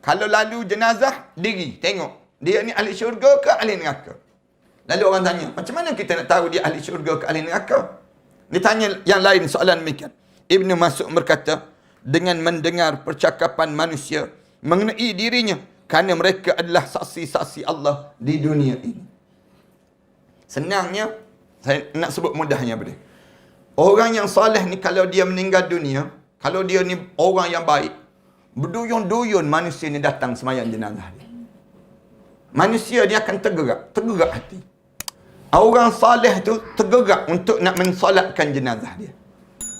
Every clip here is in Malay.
Kalau lalu jenazah, diri, tengok. Dia ni ahli syurga ke ahli neraka? Lalu orang tanya, macam mana kita nak tahu dia ahli syurga ke ahli neraka? Dia tanya yang lain soalan demikian. Ibnu Mas'ud berkata, dengan mendengar percakapan manusia mengenai dirinya, kerana mereka adalah saksi-saksi Allah di dunia ini. Senangnya, saya nak sebut mudahnya boleh. Orang yang soleh ni kalau dia meninggal dunia, kalau dia ni orang yang baik, berduyun-duyun manusia ni datang semayang jenazah dia. Manusia dia akan tergerak hati. Orang soleh tu tergerak untuk nak mensolatkan jenazah dia.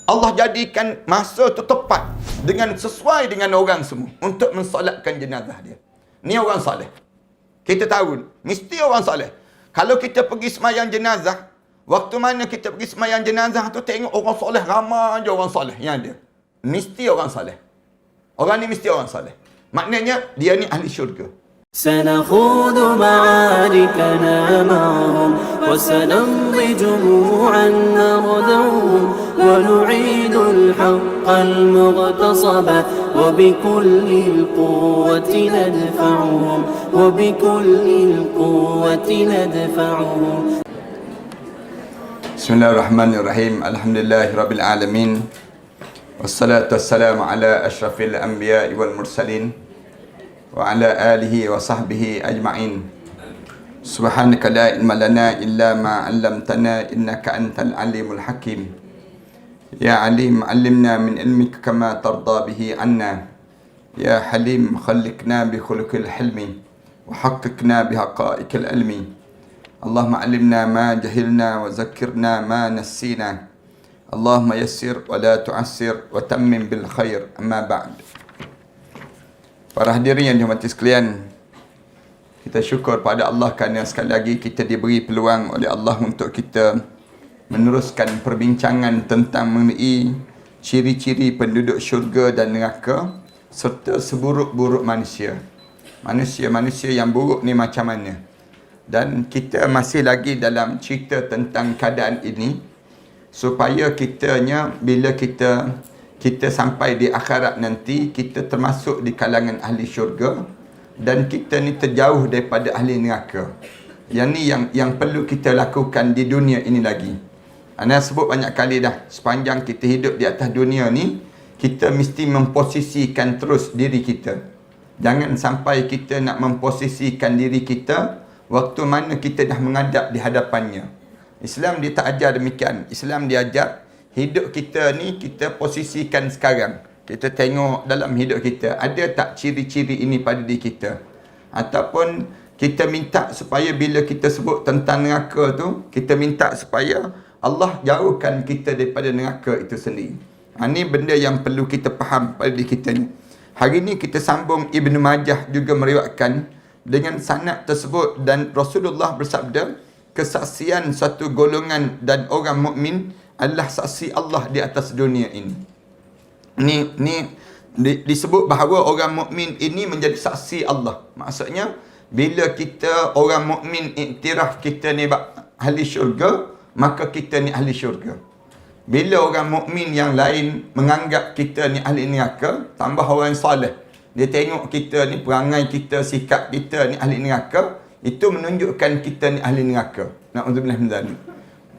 Allah jadikan masa tu tepat dengan sesuai dengan orang semua untuk mensolatkan jenazah dia. Ni orang soleh. Kita tahu, mesti orang soleh. Kalau kita pergi semayang jenazah, waktu mana kita pergi semayang jenazah tu tengok orang soleh, ramai je orang soleh yang ada. Mesti orang soleh. Orang ni mesti orang soleh. Maknanya dia ni ahli syurga. سنخوض معاركنا معهم وسنمضي جموعا نردعهم ونعيد الحق المغتصب وبكل القوة ندفعهم وبكل القوة ندفعهم. بسم الله الرحمن الرحيم. الحمد لله رب العالمين والصلاة والسلام على أشرف الأنبياء والمرسلين وعلى آله وصحبه أجمعين. سبحانك لا علم لنا إلا ما علمتنا إنك أنت العليم الحكيم. يا عليم علمنا من علمك كما ترضى به عنا. يا حليم خلقنا بخلق الحلم وحققنا بحقائق العلم. اللهم علمنا ما جهلنا وذكرنا ما نسينا. اللهم يسر ولا تعسر وتمم بالخير. أما بعد. Para hadirin yang dihormati sekalian, kita syukur pada Allah kerana sekali lagi kita diberi peluang oleh Allah untuk kita meneruskan perbincangan tentang mengenai ciri-ciri penduduk syurga dan neraka serta seburuk-buruk manusia. Manusia-manusia yang buruk ni macam mana? Dan kita masih lagi dalam cerita tentang keadaan ini supaya kitanya bila kita sampai di akhirat nanti, kita termasuk di kalangan ahli syurga dan kita ni terjauh daripada ahli neraka. Yang ni yang perlu kita lakukan di dunia ini lagi. Ana sebut banyak kali dah, sepanjang kita hidup di atas dunia ni, kita mesti memposisikan terus diri kita. Jangan sampai kita nak memposisikan diri kita waktu mana kita dah menghadap di hadapannya. Islam dia tak ajar demikian. Islam dia ajar hidup kita ni kita posisikan sekarang. Kita tengok dalam hidup kita, ada tak ciri-ciri ini pada diri kita? Ataupun kita minta supaya bila kita sebut tentang neraka tu, kita minta supaya Allah jauhkan kita daripada neraka itu sendiri. Ini benda yang perlu kita faham pada diri kita ni. Hari ni kita sambung Ibnu Majah juga meriwayatkan dengan sanad tersebut, dan Rasulullah bersabda, kesaksian satu golongan dan orang mukmin adalah saksi Allah di atas dunia ini. Disebut bahawa orang mukmin ini menjadi saksi Allah. Maksudnya bila kita orang mukmin iktiraf kita ni ahli syurga, maka kita ni ahli syurga. Bila orang mukmin yang lain menganggap kita ni ahli neraka, tambah orang soleh, dia tengok kita ni, perangai kita, sikap kita ni ahli neraka, itu menunjukkan kita ni ahli neraka. Na'udzubillah min dzalik.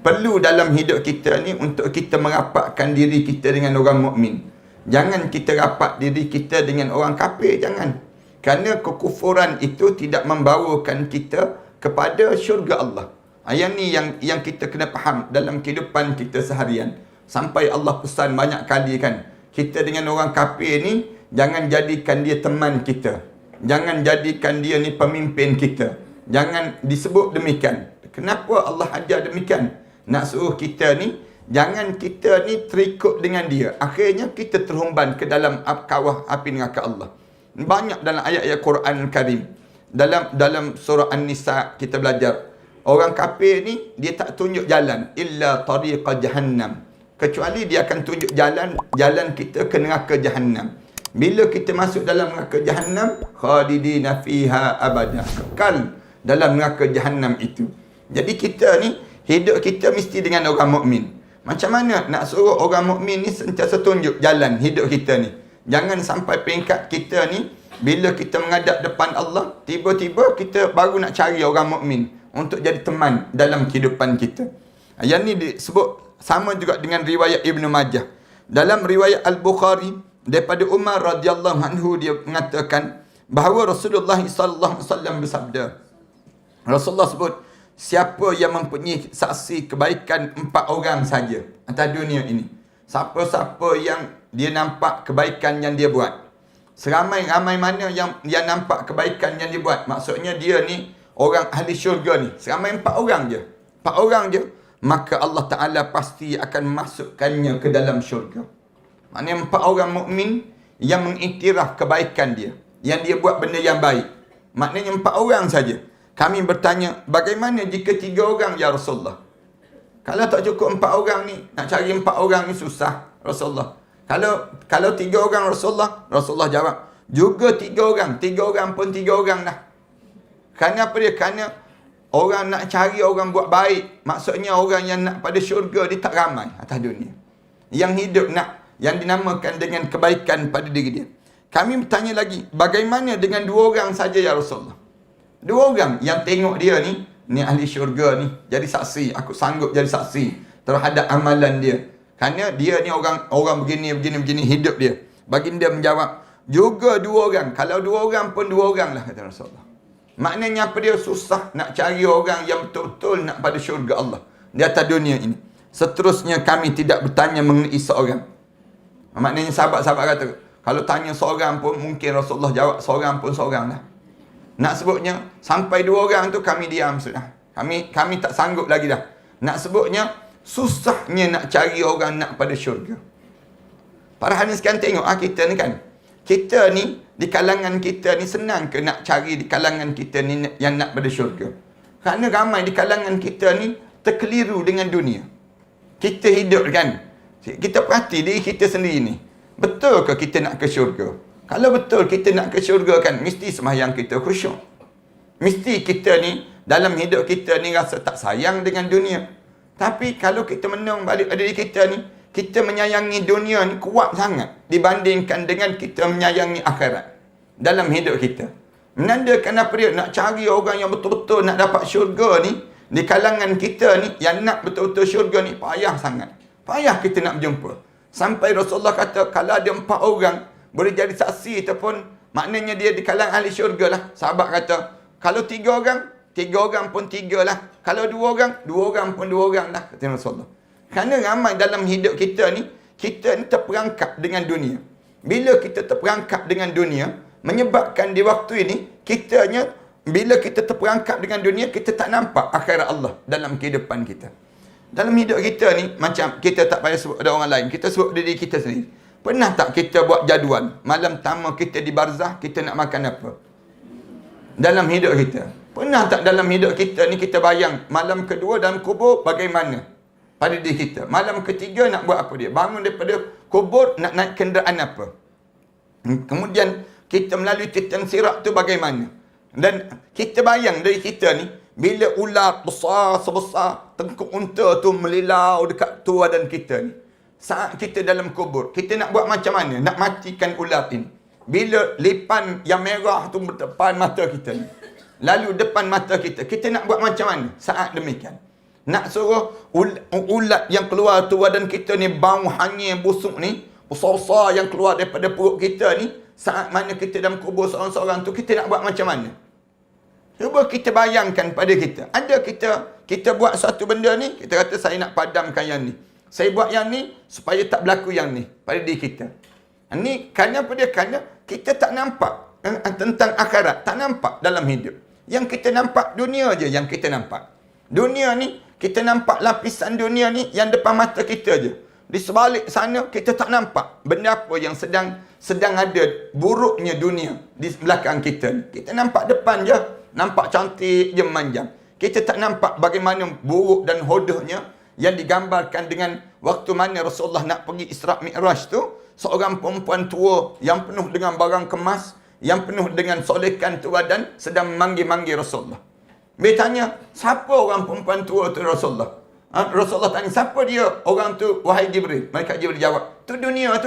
Perlu dalam hidup kita ni untuk kita merapatkan diri kita dengan orang mukmin. Jangan kita rapat diri kita dengan orang kafir, jangan. Kerana kekufuran itu tidak membawakan kita kepada syurga Allah. Yang ni yang kita kena faham dalam kehidupan kita seharian. Sampai Allah pesan banyak kali kan, kita dengan orang kafir ni jangan jadikan dia teman kita. Jangan jadikan dia ni pemimpin kita. Jangan disebut demikian. Kenapa Allah ajar demikian? Nak suruh kita ni, jangan kita ni terikut dengan dia. Akhirnya kita terhumban ke dalam kawah api neraka Allah. Banyak dalam ayat-ayat Quran Al-Karim. Dalam surah An-Nisa kita belajar, orang kafir ni dia tak tunjuk jalan illa tariqa jahannam, kecuali dia akan tunjuk jalan kita ke neraka jahannam. Bila kita masuk dalam neraka jahannam, khalidina fiha abada, kekal dalam neraka jahannam itu. Jadi kita ni hidup kita mesti dengan orang mukmin. Macam mana nak suruh orang mukmin ni sentiasa tunjuk jalan hidup kita ni? Jangan sampai peringkat kita ni bila kita menghadap depan Allah, tiba-tiba kita baru nak cari orang mukmin untuk jadi teman dalam kehidupan kita. Yang ni disebut sama juga dengan riwayat Ibn Majah. Dalam riwayat Al-Bukhari daripada Umar radhiyallahu anhu, dia mengatakan bahawa Rasulullah sallallahu alaihi wasallam bersabda. Rasulullah sebut, siapa yang mempunyai saksi kebaikan 4 orang saja atas dunia ini. Siapa-siapa yang dia nampak kebaikan yang dia buat. Seramai-ramai mana yang nampak kebaikan yang dia buat. Maksudnya dia ni orang ahli syurga ni. Seramai 4 orang je. 4 orang je. Maka Allah Ta'ala pasti akan masukkannya ke dalam syurga. Maknanya 4 orang mukmin yang mengiktiraf kebaikan dia. Yang dia buat benda yang baik. Maknanya 4 orang saja. Kami bertanya, bagaimana jika 3 orang ya Rasulullah? Kalau tak cukup 4 orang ni, nak cari 4 orang ni susah Rasulullah. Kalau 3 orang Rasulullah jawab, juga 3 orang. 3 orang pun 3 orang dah. Kerana apa dia? Kerana orang nak cari orang buat baik. Maksudnya orang yang nak pada syurga dia tak ramai atas dunia. Yang hidup nak, yang dinamakan dengan kebaikan pada diri dia. Kami bertanya lagi, bagaimana dengan 2 orang saja ya Rasulullah? 2 orang yang tengok dia ni ahli syurga ni, jadi saksi, aku sanggup jadi saksi terhadap amalan dia. Kerana dia ni orang begini hidup dia. Baginda menjawab, juga 2 orang. Kalau 2 orang pun 2 orang lah, kata Rasulullah. Maknanya apa dia? Susah nak cari orang yang betul-betul nak pada syurga Allah di atas dunia ini. Seterusnya kami tidak bertanya mengenai seorang. Maknanya sahabat-sahabat kata, kalau tanya seorang pun mungkin Rasulullah jawab seorang pun seorang lah. Nak sebutnya sampai 2 orang tu kami diam sudah. Kami tak sanggup lagi dah. Nak sebutnya susahnya nak cari orang nak pada syurga. Para hadirin sekalian tengok kita ni kan. Kita ni di kalangan kita ni senang ke nak cari di kalangan kita ni yang nak pada syurga? Kerana ramai di kalangan kita ni terkeliru dengan dunia. Kita hidup kan. Kita perhati diri kita sendiri ni. Betul ke kita nak ke syurga? Kalau betul kita nak ke syurga kan, mesti sembahyang kita khusyuk. Mesti kita ni, dalam hidup kita ni rasa tak sayang dengan dunia. Tapi kalau kita menung balik pada diri kita ni, kita menyayangi dunia ni kuat sangat dibandingkan dengan kita menyayangi akhirat dalam hidup kita. Menandakan apa dia? Nak cari orang yang betul-betul nak dapat syurga ni, di kalangan kita ni, yang nak betul-betul syurga ni, payah sangat. Payah kita nak berjumpa. Sampai Rasulullah kata, kalau ada 4 orang boleh jadi saksi ataupun maknanya dia di kalangan ahli syurga lah. Sahabat kata, kalau 3 orang pun 3 lah. Kalau 2 orang pun 2 orang lah, kata Rasulullah. Kerana ramai dalam hidup kita ni terperangkap dengan dunia. Bila kita terperangkap dengan dunia, menyebabkan di waktu ini, bila kita terperangkap dengan dunia, kita tak nampak akhirat Allah dalam kehidupan kita. Dalam hidup kita ni, macam kita tak payah sebut ada orang lain, kita sebut diri kita sendiri. Pernah tak kita buat jadual? Malam pertama kita di barzah, kita nak makan apa? Dalam hidup kita. Pernah tak dalam hidup kita ni kita bayang, malam kedua dalam kubur bagaimana pada diri kita? Malam ketiga nak buat apa dia? Bangun daripada kubur, nak naik kenderaan apa? Kemudian kita melalui titian sirat tu bagaimana? Dan kita bayang dari kita ni, bila ular besar sebesar tengkuk unta tu melilau dekat tua dan kita ni. Saat kita dalam kubur, kita nak buat macam mana? Nak matikan ular ini. Bila lipan yang merah tu berdepan mata kita ni, lalu depan mata kita, kita nak buat macam mana saat demikian? Nak suruh ulat yang keluar tu badan kita ni, bau hangir busuk ni, besar-besar yang keluar daripada perut kita ni, saat mana kita dalam kubur seorang-seorang tu, kita nak buat macam mana? Cuba kita bayangkan pada kita. Ada kita buat satu benda ni, kita kata saya nak padamkan yang ni. Saya buat yang ni supaya tak berlaku yang ni pada diri kita. Ini kerana apa dia? Kerana kita tak nampak tentang akhirat. Tak nampak dalam hidup. Yang kita nampak dunia je yang kita nampak. Dunia ni, kita nampak lapisan dunia ni yang depan mata kita je. Di sebalik sana, kita tak nampak benda apa yang sedang ada buruknya dunia di belakang kita ni. Kita nampak depan je. Nampak cantik je memanjang. Kita tak nampak bagaimana buruk dan hodohnya yang digambarkan dengan waktu mana Rasulullah nak pergi Isra' Mi'raj tu, seorang perempuan tua yang penuh dengan barang kemas, yang penuh dengan solekan tu badan, sedang memanggil-manggil Rasulullah. Dia tanya, siapa orang perempuan tua tu Rasulullah? Rasulullah tanya, siapa dia orang tu, wahai Jibril? Malaikat Jibril jawab, tu dunia.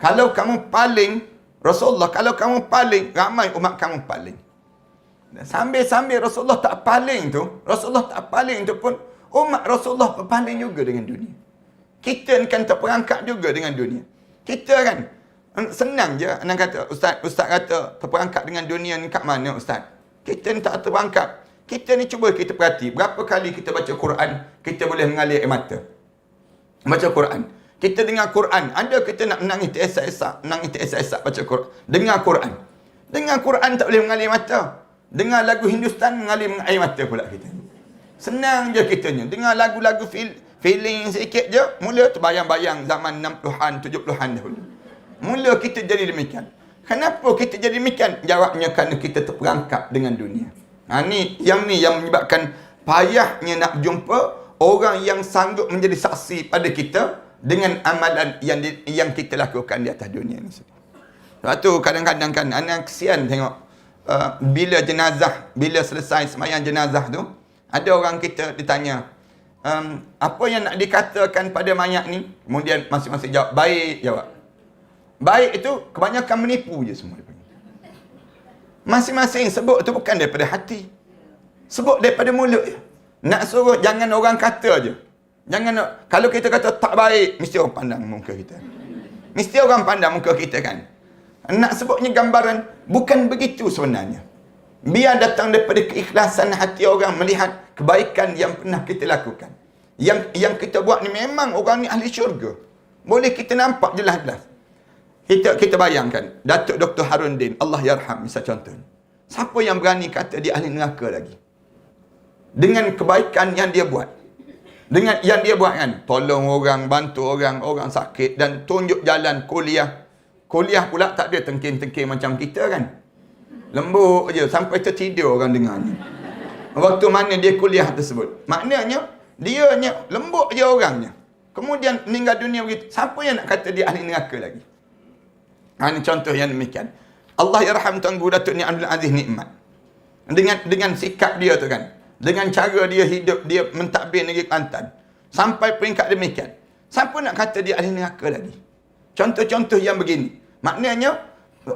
Kalau kamu paling Rasulullah, kalau kamu paling, ramai umat kamu paling. Sambil-sambil Rasulullah tak paling tu, pun umat Rasulullah berpaling juga dengan dunia. Kita ni kan terperangkap juga dengan dunia. Kita kan, senang je nak kata, Ustaz kata terperangkap dengan dunia ni kat mana Ustaz? Kita ni tak terperangkap. Kita ni cuba kita perhati, berapa kali kita baca Quran, kita boleh mengalir air mata. Baca Quran. Kita dengar Quran, ada kita nak menangis teresak-esak baca Quran. Dengar Quran. Dengar Quran tak boleh mengalir mata. Dengar lagu Hindustan mengalir air mata pula kita. Senang je kitanya. Dengar lagu-lagu feeling sikit je, mula terbayang-bayang zaman 60-an, 70-an dahulu. Mula kita jadi demikian. Kenapa kita jadi demikian? Jawabnya kerana kita terperangkap dengan dunia. Yang menyebabkan payahnya nak jumpa orang yang sanggup menjadi saksi pada kita dengan amalan yang kita lakukan di atas dunia ni. Sebab tu kadang-kadang kan anak kesian tengok bila selesai sembahyang jenazah tu, ada orang kita ditanya, apa yang nak dikatakan pada mayat ni? Kemudian masing-masing jawab, baik. Baik itu kebanyakan menipu je semua. Masing-masing sebut tu bukan daripada hati. Sebut daripada mulut je. Nak suruh jangan orang kata je. Kalau kita kata tak baik, mesti orang pandang muka kita. Mesti orang pandang muka kita kan. Nak sebutnya gambaran, bukan begitu sebenarnya. Biar datang daripada keikhlasan hati orang melihat kebaikan yang pernah kita lakukan. Yang kita buat ni memang orang ni ahli syurga. Boleh kita nampak jelas-jelas. Kita bayangkan, Datuk Dr. Harundin, Allah yarham, misal contoh. Siapa yang berani kata dia ahli neraka lagi? Dengan kebaikan yang dia buat. Dengan yang dia buat kan, tolong orang, bantu orang sakit dan tunjuk jalan kuliah. Kuliah pula tak ada tengking-tengking macam kita kan. Lembut je, sampai tertidur orang dengar ni. Waktu mana dia kuliah tersebut. Maknanya, dia lembut je orangnya. Kemudian meninggal dunia begitu. Siapa yang nak kata dia ahli neraka lagi? Ini contoh yang demikian. Allah yarham Tuanku Datuk Ni Abdul Aziz Nikmat. Dengan sikap dia tu kan. Dengan cara dia hidup, dia mentadbir negeri Kelantan. Sampai peringkat demikian. Siapa nak kata dia ahli neraka lagi? Contoh-contoh yang begini. Maknanya,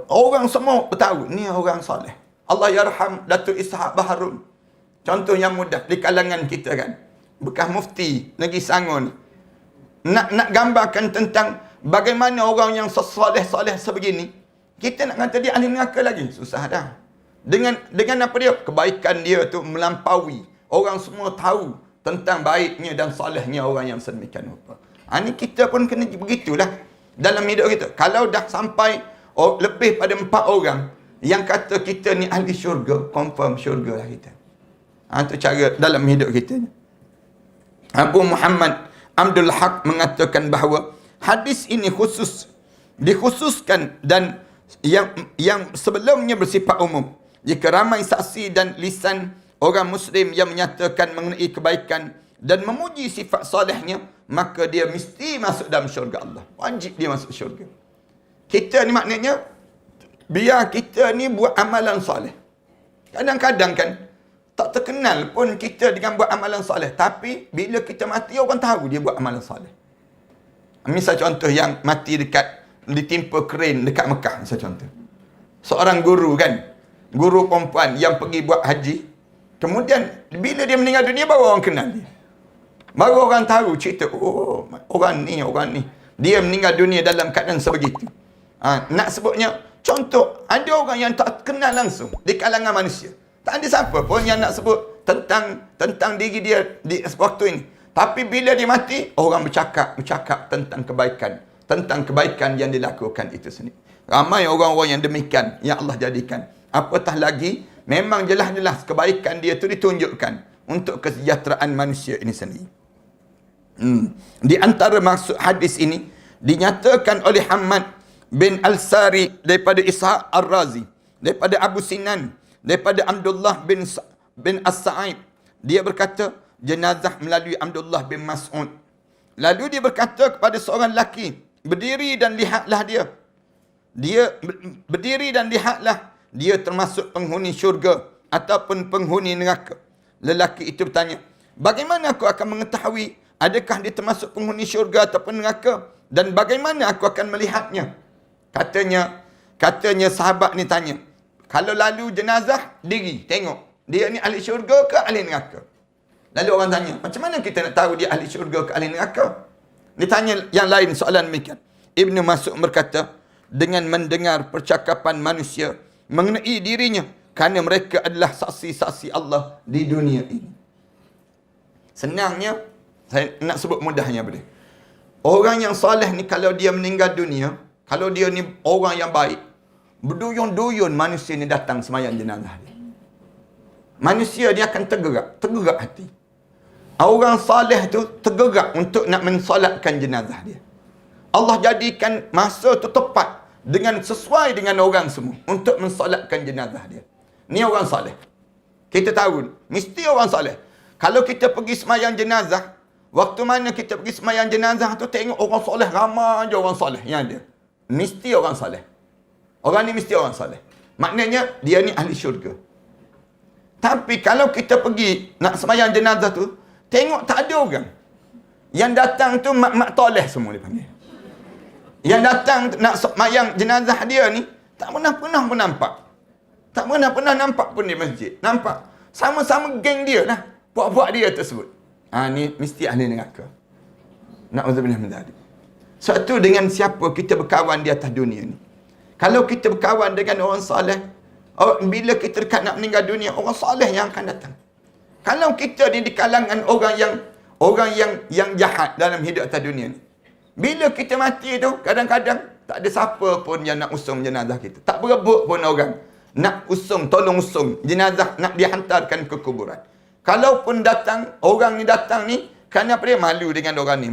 orang semua tahu, ni orang soleh. Allah yarham Datuk Ishaq Baharun. Contoh yang mudah di kalangan kita kan. Bekas mufti negeri Selangor ni. Nak gambarkan tentang bagaimana orang yang soleh-soleh sebegini, kita nak kata dia ahli neraka lagi? Susah dah. Dengan apa dia? Kebaikan dia tu melampaui. Orang semua tahu tentang baiknya dan solehnya orang yang sedemikian rupa. Ini kita pun kena begitulah dalam hidup kita. Kalau dah sampai lebih pada 4 orang yang kata kita ni ahli syurga, confirm syurga lah kita. Itu cara dalam hidup kita. Abu Muhammad Abdul Haq mengatakan bahawa hadis ini dikhususkan dan yang sebelumnya bersifat umum. Jika ramai saksi dan lisan orang Muslim yang menyatakan mengenai kebaikan dan memuji sifat solehnya, maka dia mesti masuk dalam syurga Allah. Wajib dia masuk syurga. Kita ni maknanya, biar kita ni buat amalan soleh. Kadang-kadang kan, tak terkenal pun kita dengan buat amalan soleh. Tapi, bila kita mati, orang tahu dia buat amalan soleh. Misal contoh yang mati ditimpa keren dekat Mekah, misal contoh. Seorang guru kan, guru perempuan yang pergi buat haji. Kemudian, bila dia meninggal dunia, baru orang kenal dia. Baru orang tahu cerita, oh, orang ni. Dia meninggal dunia dalam keadaan sebegitu. Nak sebutnya, contoh, ada orang yang tak kenal langsung di kalangan manusia. Tak ada siapa pun yang nak sebut tentang diri dia di waktu ini. Tapi bila dia mati, orang bercakap tentang kebaikan yang dilakukan itu sendiri. Ramai orang-orang yang demikian yang Allah jadikan. Apatah lagi, memang jelas-jelas kebaikan dia itu ditunjukkan untuk kesejahteraan manusia ini sendiri. Di antara maksud hadis ini, dinyatakan oleh Hamad bin Al-Sari daripada Ishaq Ar-Razi, daripada Abu Sinan, daripada Abdullah bin As-Sa'ib. Dia berkata, jenazah melalui Abdullah bin Mas'ud. Lalu dia berkata kepada seorang lelaki, berdiri dan lihatlah dia. Dia berdiri dan lihatlah. Dia termasuk penghuni syurga ataupun penghuni neraka. Lelaki itu bertanya, bagaimana aku akan mengetahui adakah dia termasuk penghuni syurga ataupun neraka? Dan bagaimana aku akan melihatnya? Katanya, Katanya sahabat ni tanya, kalau lalu jenazah, diri, tengok. Dia ni ahli syurga ke ahli neraka? Lalu orang tanya, macam mana kita nak tahu dia ahli syurga ke ahli neraka? Dia tanya yang lain soalan demikian. Ibnu Mas'ud berkata, dengan mendengar percakapan manusia mengenai dirinya, kerana mereka adalah saksi-saksi Allah di dunia ini. Senangnya, saya nak sebut mudahnya boleh. Orang yang soleh ni kalau dia meninggal dunia, kalau dia ni orang yang baik, berduyun-duyun manusia ni datang semayang jenazah dia. Manusia dia akan tergerak hati. Orang soleh tu tergerak untuk nak mensolatkan jenazah dia. Allah jadikan masa tu tepat dengan sesuai dengan orang semua untuk mensolatkan jenazah dia. Ni orang soleh. Kita tahu, mesti orang soleh. Kalau kita pergi semayang jenazah, waktu mana kita pergi semayang jenazah tu tengok orang soleh, ramai je orang soleh yang ada. Mesti orang soleh. Orang ni mesti orang soleh. Maknanya dia ni ahli syurga. Tapi kalau kita pergi nak semayang jenazah tu, tengok tak ada orang. Yang datang tu mak-mak toleh semua dia panggil. Yang datang nak semayang jenazah dia ni, tak pernah pun nampak. Tak pernah nampak pun di masjid. Nampak. Sama-sama geng dia lah. Puak-puak dia tersebut. Ni mesti ahli neraka. Na'udzubillah min dzalik. Sebab tu dengan siapa kita berkawan di atas dunia ni. Kalau kita berkawan dengan orang soleh, bila kita dekat nak meninggal dunia, orang soleh yang akan datang. Kalau kita ni di kalangan orang yang jahat dalam hidup atas dunia ni, bila kita mati tu, kadang-kadang tak ada siapa pun yang nak usung jenazah kita. Tak berebut pun orang nak tolong usung jenazah, nak dihantarkan ke kuburan. Kalaupun datang, orang ni datang ni, kerana apa dia? Malu dengan orang ni.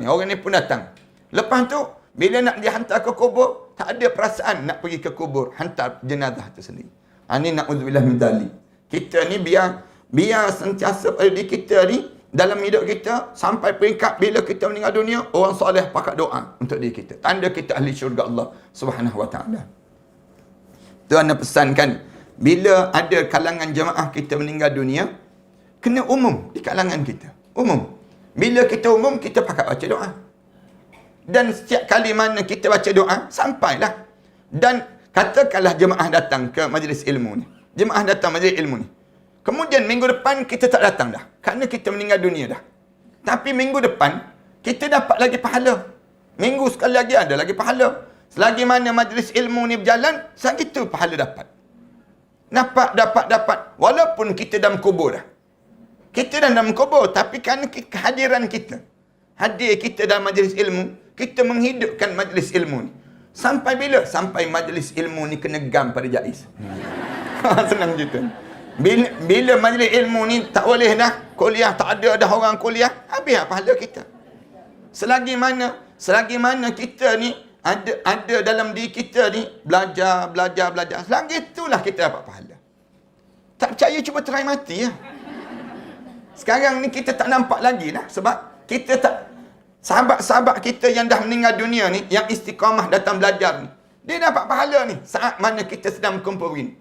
Orang ni pun datang. Lepas tu, bila nak dihantar ke kubur, tak ada perasaan nak pergi ke kubur, hantar jenazah tu sendiri. Ini na'udzubillah min dzalik. Kita ni biar sentiasa pada diri kita ni, dalam hidup kita, sampai peringkat bila kita meninggal dunia, orang soleh pakat doa untuk diri kita. Tanda kita ahli syurga Allah Subhanahu wa ta'ala. Tu anda pesankan, bila ada kalangan jemaah kita meninggal dunia, kena umum di kalangan kita. Umum. Bila kita umum, kita pakat baca doa. Dan setiap kali mana kita baca doa, sampailah. Dan katakanlah jemaah datang ke majlis ilmu ni. Jemaah datang majlis ilmu ni. Kemudian minggu depan kita tak datang dah. Kerana kita meninggal dunia dah. Tapi minggu depan, kita dapat lagi pahala. Minggu sekali lagi ada lagi pahala. Selagi mana majlis ilmu ni berjalan, segitu pahala dapat. Dapat. Walaupun kita dalam kubur dah. Kita dalam kubur, tapi kerana kehadiran kita. Hadir kita dalam majlis ilmu, kita menghidupkan majlis ilmu ni. Sampai bila? Sampai majlis ilmu ni kena gam pada jais. Senang cerita. Bila majlis ilmu ni tak boleh dah, kuliah tak ada dah orang kuliah, habis pahala kita. Selagi mana kita ni ada dalam diri kita ni belajar. Selagi itulah kita dapat pahala. Tak percaya cuba try mati ya. Sekarang ni kita tak nampak lagi dah sebab kita tak. Sahabat-sahabat kita yang dah meninggal dunia ni, yang istiqamah datang belajar ni, dia dapat pahala ni saat mana kita sedang berkumpul begini.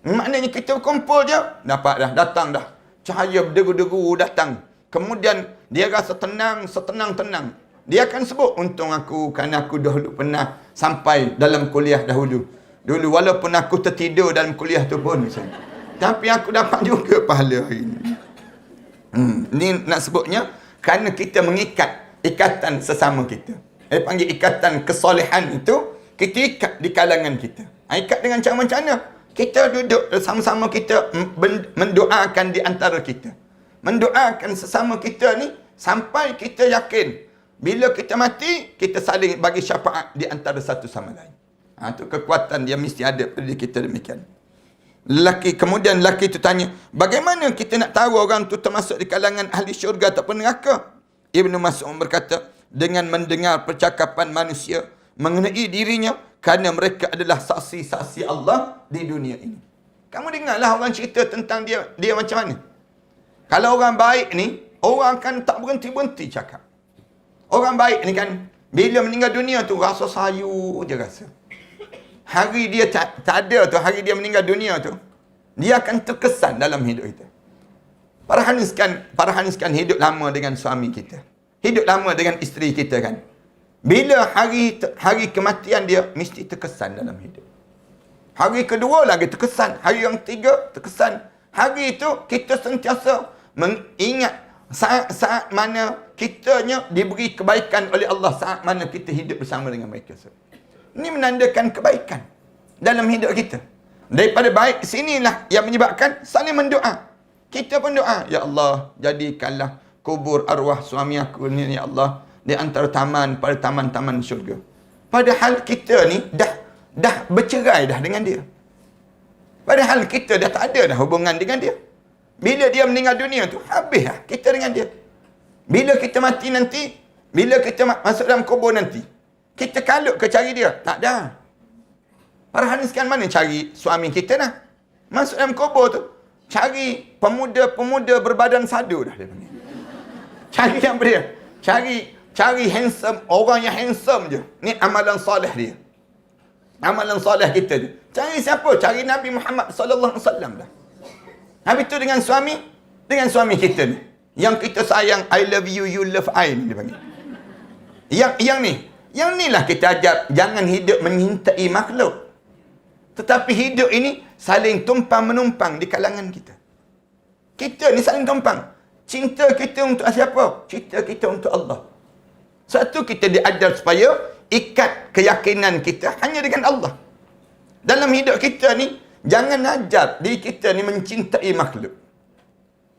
Maknanya kita berkumpul je, dapat dah, datang dah. Cahaya berderu-deru datang. Kemudian dia rasa setenang-tenang. Dia akan sebut, untung aku, kerana aku dahulu pernah sampai dalam kuliah dahulu. Dulu walaupun aku tertidur dalam kuliah tu pun, misalnya. Tapi aku dapat juga pahala hari ini. Ni nak sebutnya, kerana kita mengikat ikatan sesama kita. Panggil ikatan kesolehan itu, kita ikat di kalangan kita. Ikat dengan cara macam mana? Kita duduk sama-sama kita mendoakan di antara kita. Mendoakan sesama kita ni, sampai kita yakin, bila kita mati, kita saling bagi syafaat di antara satu sama lain. Itu kekuatan yang mesti ada pada diri kita demikian. Kemudian lelaki itu tanya, bagaimana kita nak tahu orang tu termasuk di kalangan ahli syurga ataupun neraka? Ibnu Mas'ud berkata, dengan mendengar percakapan manusia mengenai dirinya, kerana mereka adalah saksi-saksi Allah di dunia ini. Kamu dengarlah orang cerita tentang dia macam mana. Kalau orang baik ni, orang akan tak berhenti-berhenti cakap. Orang baik ni kan, bila meninggal dunia tu, rasa sayu je rasa. Hari dia tak ada tu, hari dia meninggal dunia tu, dia akan terkesan dalam hidup kita. Parahaniskan hidup lama dengan suami kita. Hidup lama dengan isteri kita kan. Bila hari kematian dia mesti terkesan dalam hidup. Hari kedua lagi terkesan, hari yang ketiga terkesan. Hari itu kita sentiasa mengingat saat mana kitanya diberi kebaikan oleh Allah, saat mana kita hidup bersama dengan mereka. Ini menandakan kebaikan dalam hidup kita. Daripada baik sinilah yang menyebabkan saling mendoa. Kita pun doa, ya Allah, jadikanlah kubur arwah suami aku ni, ya Allah, di antara taman pada taman-taman syurga. Padahal kita ni dah bercerai dah dengan dia. Padahal kita dah tak ada dah hubungan dengan dia. Bila dia meninggal dunia tu, habis lah kita dengan dia. Bila kita mati nanti, bila kita masuk dalam kubur nanti, kita kalut ke cari dia? Tak ada. Para sekalian, mana cari suami kita dah? Masuk dalam kubur tu, cari pemuda-pemuda berbadan sadu dah dia panggil. Cari apa dia? Cari handsome, orang yang handsome je. Ni amalan soleh dia. Amalan soleh kita je. Cari siapa? Cari Nabi Muhammad sallallahu alaihi wasallam dah. Habis tu dengan suami kita ni, yang kita sayang, I love you, you love I ni dia panggil. Yang ni lah kita ajar, jangan hidup menyintai makhluk. Tetapi hidup ini saling tumpang menumpang di kalangan kita. Kita ni saling tumpang. Cinta kita untuk siapa? Cinta kita untuk Allah. Satu, kita diajar supaya ikat keyakinan kita hanya dengan Allah. Dalam hidup kita ni, jangan ajar diri kita ni mencintai makhluk.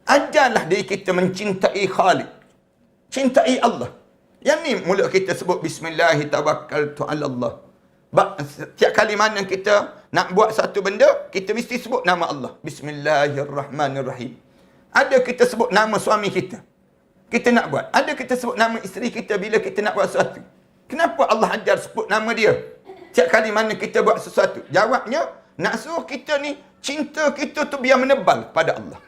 Ajarlah diri kita mencintai Khalik. Cintai Allah. Yang ni mulut kita sebut Bismillahirrahmanirrahim. Setiap kali mana kita nak buat satu benda, kita mesti sebut nama Allah. Bismillahirrahmanirrahim. Ada kita sebut nama suami kita, kita nak buat. Ada kita sebut nama isteri kita bila kita nak buat sesuatu. Kenapa Allah ajar sebut nama dia setiap kali mana kita buat sesuatu? Jawabnya, nak suruh kita ni, cinta kita tu biar menebal pada Allah.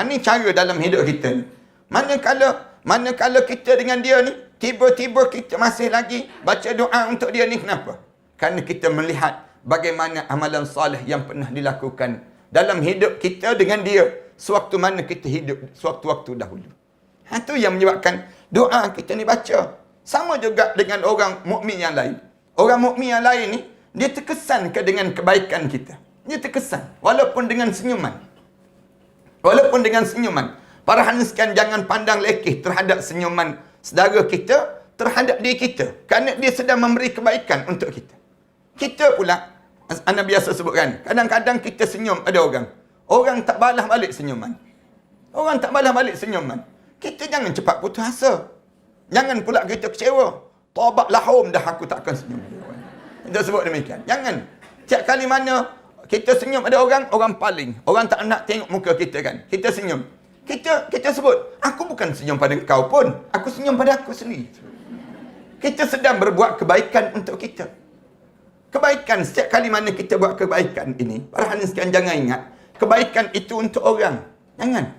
Ni cara dalam hidup kita ni. Manakala kita dengan dia ni, tiba-tiba kita masih lagi baca doa untuk dia ni, kenapa? Kerana kita melihat bagaimana amalan soleh yang pernah dilakukan dalam hidup kita dengan dia sewaktu mana kita hidup, sewaktu-waktu dahulu. Itu yang menyebabkan doa kita ni baca. Sama juga dengan orang mukmin yang lain. Orang mukmin yang lain ni, dia terkesan dengan kebaikan kita. Dia terkesan, walaupun dengan senyuman. Walaupun dengan senyuman. Para sekalian, jangan pandang lekeh terhadap senyuman saudara kita terhadap diri kita. Kerana dia sedang memberi kebaikan untuk kita. Kita pula, anda biasa sebutkan, kadang-kadang kita senyum ada orang. Orang tak balas balik senyuman. Orang tak balas balik senyuman. Kita jangan cepat putus asa. Jangan pula kita kecewa. Taubat lahum dah, aku takkan senyum. Kita sebut demikian. Jangan. Tiap kali mana kita senyum ada orang, orang paling. Orang tak nak tengok muka kita kan. Kita senyum. Kita sebut, aku bukan senyum pada kau pun. Aku senyum pada aku sendiri. Kita sedang berbuat kebaikan untuk kita. Kebaikan, setiap kali mana kita buat kebaikan ini, para hadirin sekalian, jangan ingat, kebaikan itu untuk orang. Jangan.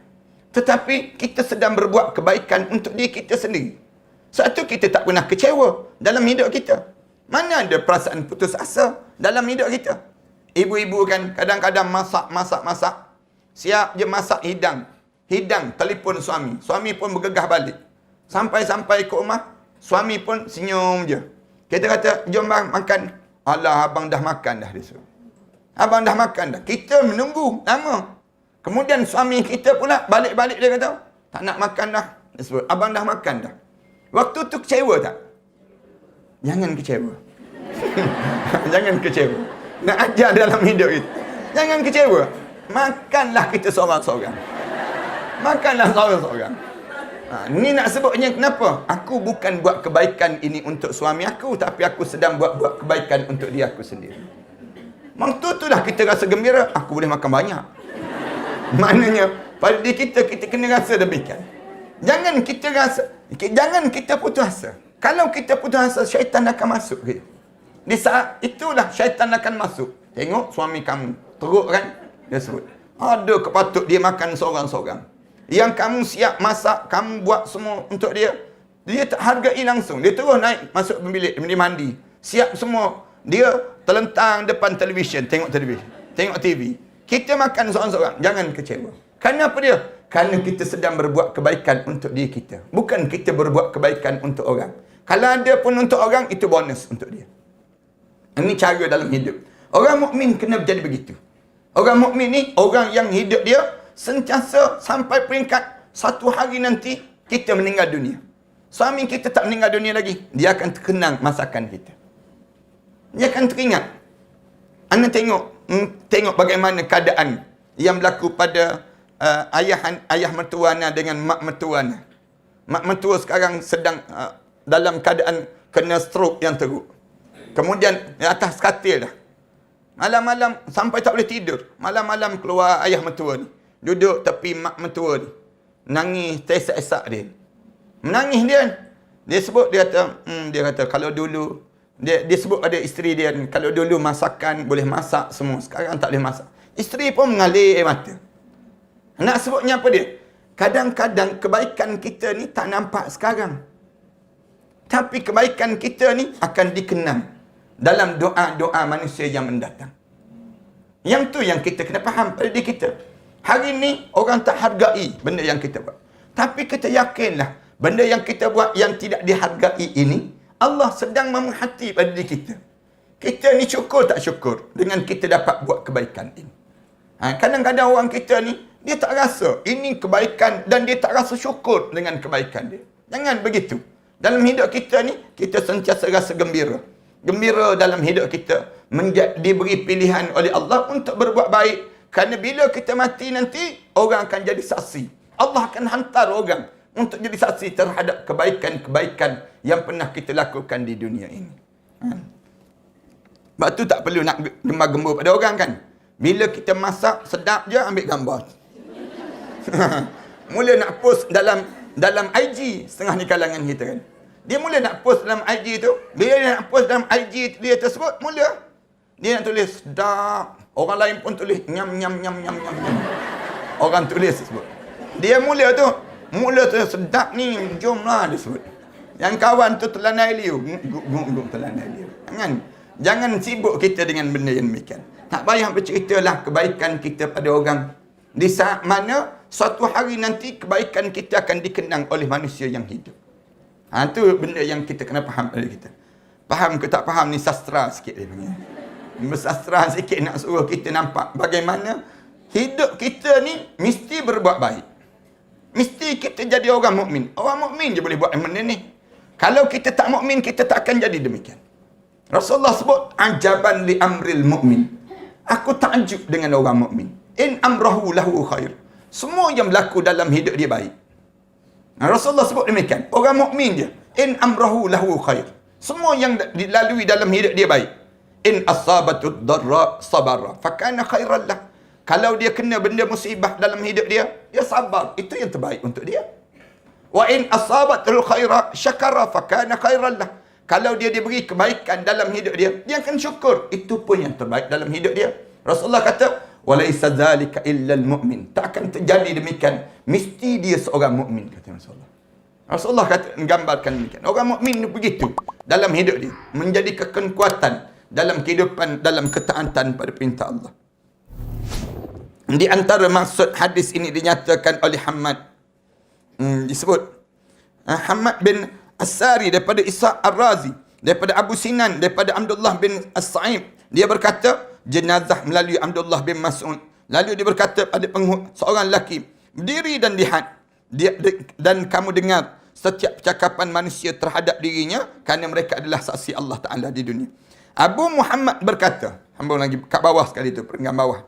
Tetapi kita sedang berbuat kebaikan untuk diri kita sendiri. Satu, kita tak pernah kecewa dalam hidup kita. Mana ada perasaan putus asa dalam hidup kita? Ibu-ibu kan kadang-kadang masak. Siap je masak hidang, telefon suami. Suami pun bergegah balik. Sampai ke rumah, suami pun senyum je. Kita kata, jom bang makan. Alah, abang dah makan dah, dia suruh. Abang dah makan dah. Kita menunggu lama. Kemudian suami kita pula balik-balik dia kata, tak nak makan dah. Dia sebut, abang dah makan dah. Waktu tu kecewa tak? Jangan kecewa. Jangan kecewa. Nak ajar dalam hidup kita. Jangan kecewa. Makanlah kita seorang-seorang. Makanlah seorang-seorang. Ni nak sebutnya kenapa? Aku bukan buat kebaikan ini untuk suami aku, tapi aku sedang buat kebaikan untuk dia aku sendiri. Waktu itulah kita rasa gembira, aku boleh makan banyak. Maknanya, pada diri kita kena rasa demikian. Jangan kita putus asa. Kalau kita putus asa, syaitan akan masuk. Di saat itulah syaitan akan masuk. Tengok suami kamu, teruk kan? Dia sebut, ada kepatut dia makan seorang-seorang. Yang kamu siap masak, kamu buat semua untuk dia. Dia tak hargai langsung. Dia terus naik masuk bilik mandi. Siap semua. Dia terlentang depan televisyen, tengok televisyen, tengok TV. Kita makan seorang-seorang. Jangan kecewa. Kerana apa dia? Kerana kita sedang berbuat kebaikan untuk diri kita. Bukan kita berbuat kebaikan untuk orang. Kalau ada pun untuk orang, itu bonus untuk dia. Ini cara dalam hidup. Orang mukmin kena jadi begitu. Orang mukmin ni, orang yang hidup dia sentiasa sampai peringkat satu hari nanti kita meninggal dunia. Suami kita tak meninggal dunia lagi, dia akan terkenang masakan kita. Dia akan teringat. Anda tengok bagaimana keadaan yang berlaku pada ayah mertua dengan mak mertua. Mak mertua sekarang sedang dalam keadaan kena stroke yang teruk. Kemudian di atas katil dah. Malam-malam sampai tak boleh tidur. Malam-malam keluar ayah mertua ni. Duduk tepi mak mertua ni. Nangis teresak-esak dia. Menangis dia. Dia sebut, dia kata kalau dulu, dia sebut pada isteri dia, kalau dulu masakan boleh masak semua. Sekarang tak boleh masak. Isteri pun mengalir air mata. Nak sebutnya apa dia? Kadang-kadang kebaikan kita ni tak nampak sekarang. Tapi kebaikan kita ni akan dikenang dalam doa-doa manusia yang mendatang. Yang tu yang kita kena faham pada diri kita. Hari ni orang tak hargai benda yang kita buat. Tapi kita yakinlah benda yang kita buat yang tidak dihargai ini, Allah sedang memerhati pada diri kita. Kita ni syukur tak syukur dengan kita dapat buat kebaikan ini. Kadang-kadang orang kita ni, dia tak rasa ini kebaikan dan dia tak rasa syukur dengan kebaikan dia. Jangan begitu. Dalam hidup kita ni, kita sentiasa rasa gembira. Gembira dalam hidup kita. Diberi pilihan oleh Allah untuk berbuat baik. Kerana bila kita mati nanti, orang akan jadi saksi. Allah akan hantar orang untuk jadi saksi terhadap kebaikan-kebaikan yang pernah kita lakukan di dunia ini. Sebab tu tak perlu nak gembar-gembur pada orang kan. Bila kita masak, sedap je, ambil gambar. Mula nak post dalam IG, setengah ni kalangan kita kan. Dia mula nak post dalam IG tu. Bila dia nak post dalam IG dia tersebut, mula dia nak tulis sedap. Orang lain pun tulis nyam. Orang tulis tersebut. Dia mula tu sedap ni, jomlah dia sebut. Yang kawan tu telanai liu. Telanai liu. Jangan sibuk kita dengan benda yang demikian. Tak payah berceritalah kebaikan kita pada orang. Di saat mana suatu hari nanti kebaikan kita akan dikenang oleh manusia yang hidup. Itu benda yang kita kena faham pada kita. Faham ke tak faham ni sastra sikit dia panggil. Bersastra sikit nak suruh kita nampak bagaimana hidup kita ni mesti berbuat baik. Mesti kita jadi orang mukmin. Orang mukmin je boleh buat benda ni. Kalau kita tak mukmin, kita tak akan jadi demikian. Rasulullah sebut ajaban li amril mukmin. Aku takjub dengan orang mukmin. In amrahu lahu khair. Semua yang berlaku dalam hidup dia baik. Rasulullah sebut demikian. Orang mukmin je. In amrahu lahu khair. Semua yang dilalui dalam hidup dia baik. In asabatud darra sabara. Fakana khairan lah. Kalau dia kena benda musibah dalam hidup dia, dia sabar. Itu yang terbaik untuk dia. Wa in asabatul khaira syakara fakana khairan lah. Kalau dia diberi kebaikan dalam hidup dia, dia akan syukur. Itu pun yang terbaik dalam hidup dia. Rasulullah kata, walaisa zalika illal mu'min. Tak akan terjadi demikian. Mesti dia seorang mukmin, kata Rasulullah. Rasulullah kata, menggambarkan demikian. Orang mukmin begitu dalam hidup dia. Menjadi kekuatan dalam kehidupan, dalam ketaatan pada perintah Allah. Di antara maksud hadis ini dinyatakan oleh Hamad. Disebut. Hamad bin As-Sari daripada Ishaq Ar-Razi, daripada Abu Sinan, daripada Abdullah bin As-Sa'ib. Dia berkata, jenazah melalui Abdullah bin Mas'ud. Lalu dia berkata pada seorang lelaki, berdiri dan lihat. Dan kamu dengar setiap percakapan manusia terhadap dirinya, kerana mereka adalah saksi Allah Ta'ala di dunia. Abu Muhammad berkata, hamba lagi kat bawah sekali tu, perenggan bawah.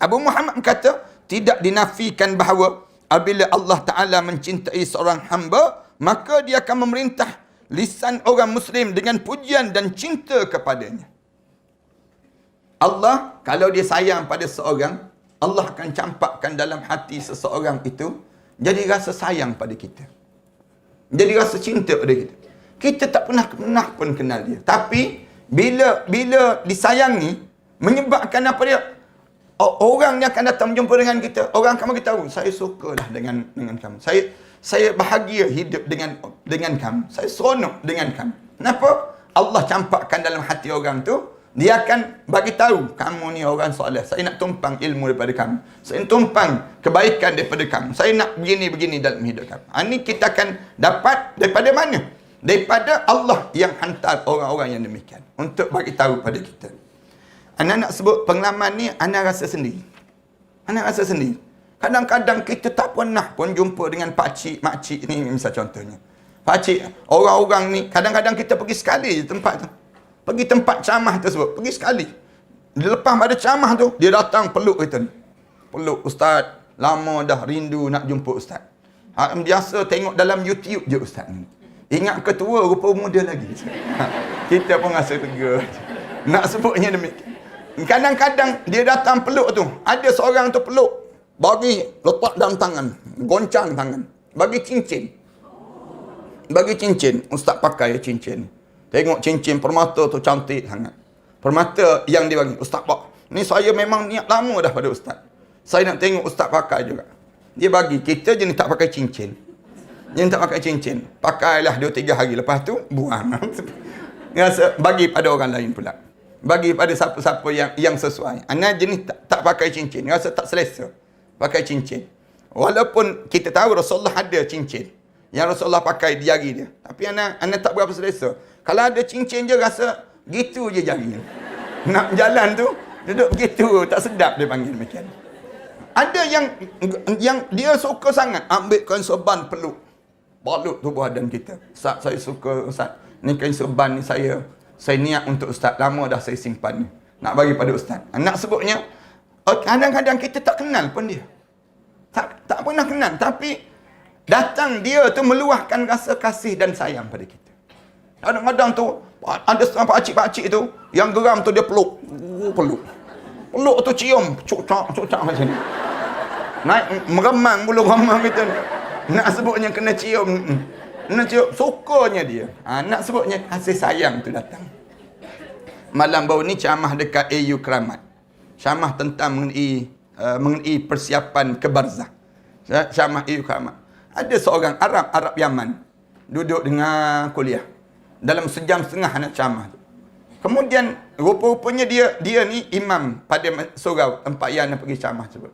Abu Muhammad berkata, tidak dinafikan bahawa apabila Allah Ta'ala mencintai seorang hamba, maka dia akan memerintah lisan orang Muslim dengan pujian dan cinta kepadanya. Allah, kalau dia sayang pada seorang, Allah akan campakkan dalam hati seseorang itu, jadi rasa sayang pada kita. Jadi rasa cinta pada kita. Kita tak pernah pun kenal dia. Tapi, bila disayangi, menyebabkan apa dia? Orang ni akan datang berjumpa dengan kita. Orang akan beritahu, saya sukalah dengan kamu. Saya bahagia hidup dengan kamu. Saya seronok dengan kamu. Kenapa? Allah campakkan dalam hati orang tu, dia akan bagi tahu, kamu ni orang soleh. Saya nak tumpang ilmu daripada kamu. Saya nak tumpang kebaikan daripada kamu. Saya nak begini-begini dalam hidup kamu. Ini kita akan dapat daripada mana? daripada Allah yang hantar orang-orang yang demikian untuk bagi tahu pada kita. Anak nak sebut pengalaman ni, anak rasa sendiri. Anak rasa sendiri. Kadang-kadang kita tak pernah pun jumpa dengan pakcik, makcik ni misal contohnya. Pakcik, orang-orang ni, kadang-kadang kita pergi sekali je tempat tu. Pergi tempat ceramah tersebut, pergi sekali. Lepas pada ceramah tu, dia datang peluk kita ni. Peluk, Ustaz, lama dah rindu nak jumpa Ustaz. Biasa tengok dalam YouTube je Ustaz ni. Ingat ketua, rupa muda lagi. Kita pun rasa lega. Nak sebutnya demikian. Kadang-kadang dia datang peluk tu, ada seorang tu peluk, bagi letak dalam tangan, goncang tangan, bagi cincin. Bagi cincin, Ustaz pakai cincin. Tengok cincin permata tu cantik sangat. Permata yang dia bagi, Ustaz pak, ni saya memang niat lama dah pada Ustaz. Saya nak tengok Ustaz pakai juga. Dia bagi, kita je ni tak pakai cincin. Yang tak pakai cincin, pakailah 2-3 hari, lepas tu buang. Rasa bagi pada orang lain pula. Bagi pada siapa-siapa yang sesuai. Anak jenis tak pakai cincin, rasa tak selesa pakai cincin. Walaupun kita tahu Rasulullah ada cincin yang Rasulullah pakai di jari dia, tapi anak tak berapa selesa. Kalau ada cincin je rasa gitu je jari. Nak jalan tu duduk begitu, tak sedap dia panggil macam. Ada yang dia suka sangat ambil kain sorban peluk, balut tubuh badan kita. Ustaz, saya suka Ustaz. Ni kain sorban ni saya niat untuk Ustaz. Lama dah saya simpan ni. Nak bagi pada Ustaz. Nak sebutnya, kadang-kadang kita tak kenal pun dia. Tak pernah kenal. Tapi datang dia tu meluahkan rasa kasih dan sayang pada kita. Kadang-kadang tu, ada pakcik-pakcik tu, yang geram tu dia peluk. Peluk tu cium. Cucak macam ni. Naik, meremang bulu remang kita ni. Nak sebutnya kena cium. Nak cium, sukanya dia. Nak sebutnya kasih sayang tu datang. Malam baru ni ceramah dekat AU Keramat. Ceramah tentang mengenai persiapan ke barzah. Ceramah AU Keramat. Ada seorang Arab Yaman duduk dengan kuliah. Dalam sejam setengah nak ceramah tu. Kemudian rupa-rupanya dia ni imam pada surau tempat yang nak pergi ceramah sebut.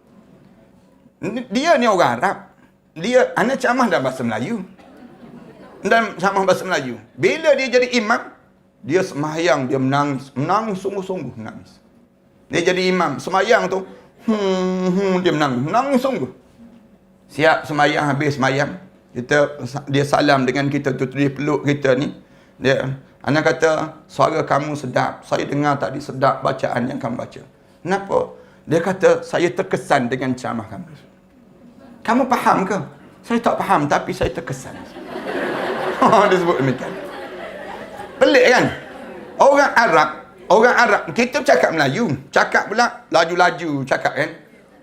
Dia ni orang Arab. Dia anak ceramah dalam bahasa Melayu. Dan ceramah bahasa Melayu. Bila dia jadi imam, dia sembahyang, dia menangis sungguh-sungguh menangis. Dia jadi imam, sembahyang tu, dia menangis sungguh. Siap sembahyang, habis sembahyang, dia salam dengan kita tu, dia peluk kita ni. Anak kata, suara kamu sedap. Saya dengar tadi sedap bacaan yang kamu baca. Kenapa? Dia kata, saya terkesan dengan ceramah kamu. Kamu faham ke? Saya tak faham, tapi saya terkesan. Dia sebut demikian. Pelik kan? Orang Arab, kita cakap Melayu, cakap pula laju-laju cakap kan.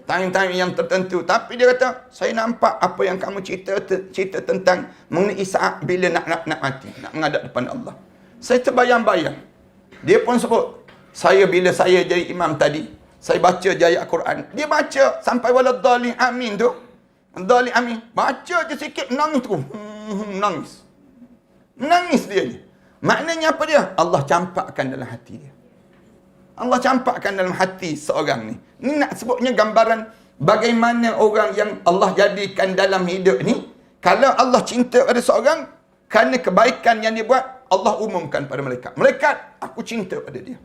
Time-time yang tertentu. Tapi dia kata, saya nampak apa yang kamu cerita tentang mengenai saat bila nak mati, nak menghadap depan Allah. Saya terbayang-bayang. Dia pun sebut, bila saya jadi imam tadi, saya baca ayat Quran. Dia baca sampai waladhdallin amin tu. Dhalin amin. Baca je sikit, menangis tu. Menangis dia je. Maknanya apa dia? Allah campakkan dalam hati dia. Allah campakkan dalam hati seorang ni. Ni nak sebutnya gambaran bagaimana orang yang Allah jadikan dalam hidup ni. Kalau Allah cinta pada seorang, kerana kebaikan yang dia buat, Allah umumkan pada malaikat. Malaikat, aku cinta pada dia.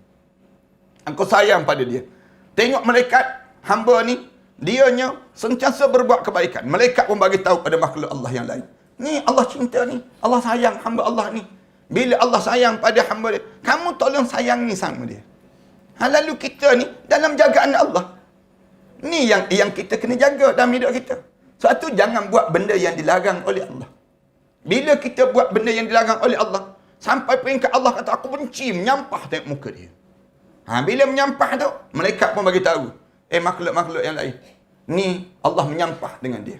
Aku sayang pada dia. Tengok malaikat, hamba ni, dianya sentiasa berbuat kebaikan. Malaikat pun bagi tahu pada makhluk Allah yang lain. Ni Allah cinta ni. Allah sayang hamba Allah ni. Bila Allah sayang pada hamba dia, kamu tolong sayangi sama dia. Lalu kita ni dalam jagaan Allah. Ni yang kita kena jaga dalam hidup kita. Sebab tu jangan buat benda yang dilarang oleh Allah. Bila kita buat benda yang dilarang oleh Allah, sampai peringkat Allah kata, aku benci menyampah tengok muka dia. Bila menyampah tu, malaikat pun bagi tahu, makhluk-makhluk yang lain, ni Allah menyampah dengan dia.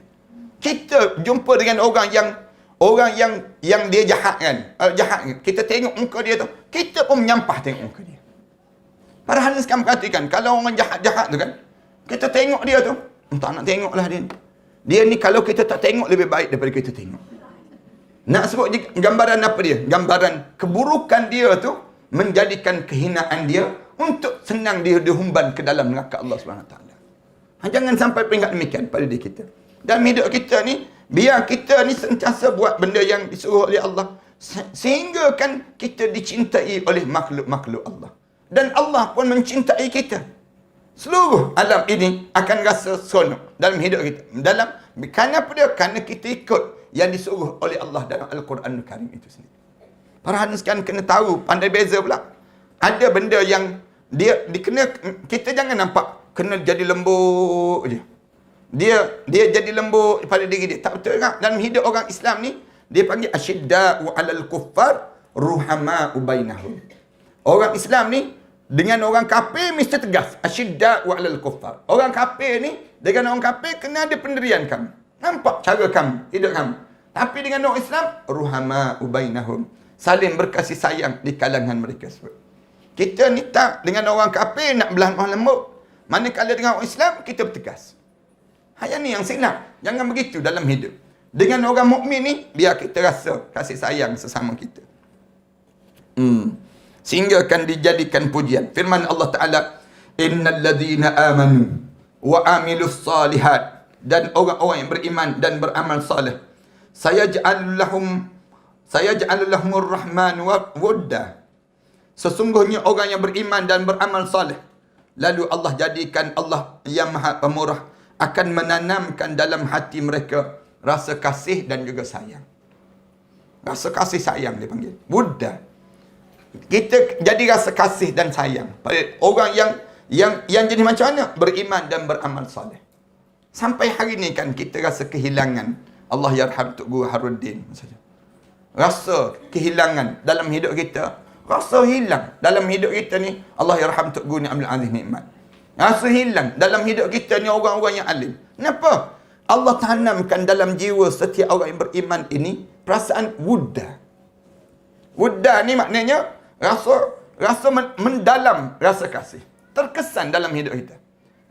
Kita jumpa dengan orang yang dia jahat kan. Kita tengok muka dia tu, kita pun menyampah tengok muka dia. Padahal sekarang perhatikan, kalau orang jahat-jahat tu kan, kita tengok dia tu, tak nak tengoklah dia. Dia ni kalau kita tak tengok lebih baik daripada kita tengok. Nak sebut gambaran apa dia? Gambaran keburukan dia tu menjadikan kehinaan dia untuk senang dia dihumban ke dalam neraka Allah SWT. Jangan sampai peringkat demikian pada diri kita. Dalam hidup kita ni, biar kita ni sentiasa buat benda yang disuruh oleh Allah. Sehingga kan kita dicintai oleh makhluk-makhluk Allah. Dan Allah pun mencintai kita. Seluruh alam ini akan rasa seronok dalam hidup kita. Kenapa dia? Kerana kita ikut yang disuruh oleh Allah dalam Al-Quranul Karim itu sendiri. Para hadirin sekalian kena tahu, pandai beza pula. Ada benda yang kita jangan nampak kena jadi lembut je. Dia jadi lembut pada diri dia. Tak betul kan? Dalam hidup orang Islam ni, dia panggil asyidda'u 'alal kuffar ruhama'u bainahum. Orang Islam ni dengan orang kafir mesti tegas. Asyidda'u 'alal kuffar. Orang kafir ni dengan orang kafir kena ada pendirian kamu. Nampak cara kamu, hidup kamu. Tapi dengan orang Islam, ruhama'u bainahum. Saling berkasih sayang di kalangan mereka sebut. Kita ni tak dengan orang kafir nak belah lembut. Manakala dengan orang Islam kita bertegas. Yang ni yang silap. Jangan begitu dalam hidup. Dengan orang mukmin ni, biar kita rasa kasih sayang sesama kita. Sehingga akan dijadikan pujian. Firman Allah Ta'ala, Innal ladhina amanu wa amilus salihat. Dan orang-orang yang beriman dan beramal salih. Sayaj'alu lahumur rahman wudda. Sesungguhnya orang yang beriman dan beramal salih. Lalu Allah jadikan Allah yang maha pemurah akan menanamkan dalam hati mereka rasa kasih dan juga sayang. Rasa kasih sayang dia panggil. Buddha. Kita jadi rasa kasih dan sayang pada orang yang jadi macam mana? Beriman dan beramal soleh. Sampai hari ni kan kita rasa kehilangan. Allah yarham Tok Guru Haruddin saja. Rasa kehilangan dalam hidup kita. Rasa hilang dalam hidup kita ni. Allah yarham Tok Guru Abdul Aziz Nikmat. Rasa hilang dalam hidup kita ni orang-orang yang alim. Kenapa? Allah tanamkan dalam jiwa setiap orang yang beriman ini perasaan wudda. Wudda ni maknanya rasa mendalam rasa kasih. Terkesan dalam hidup kita.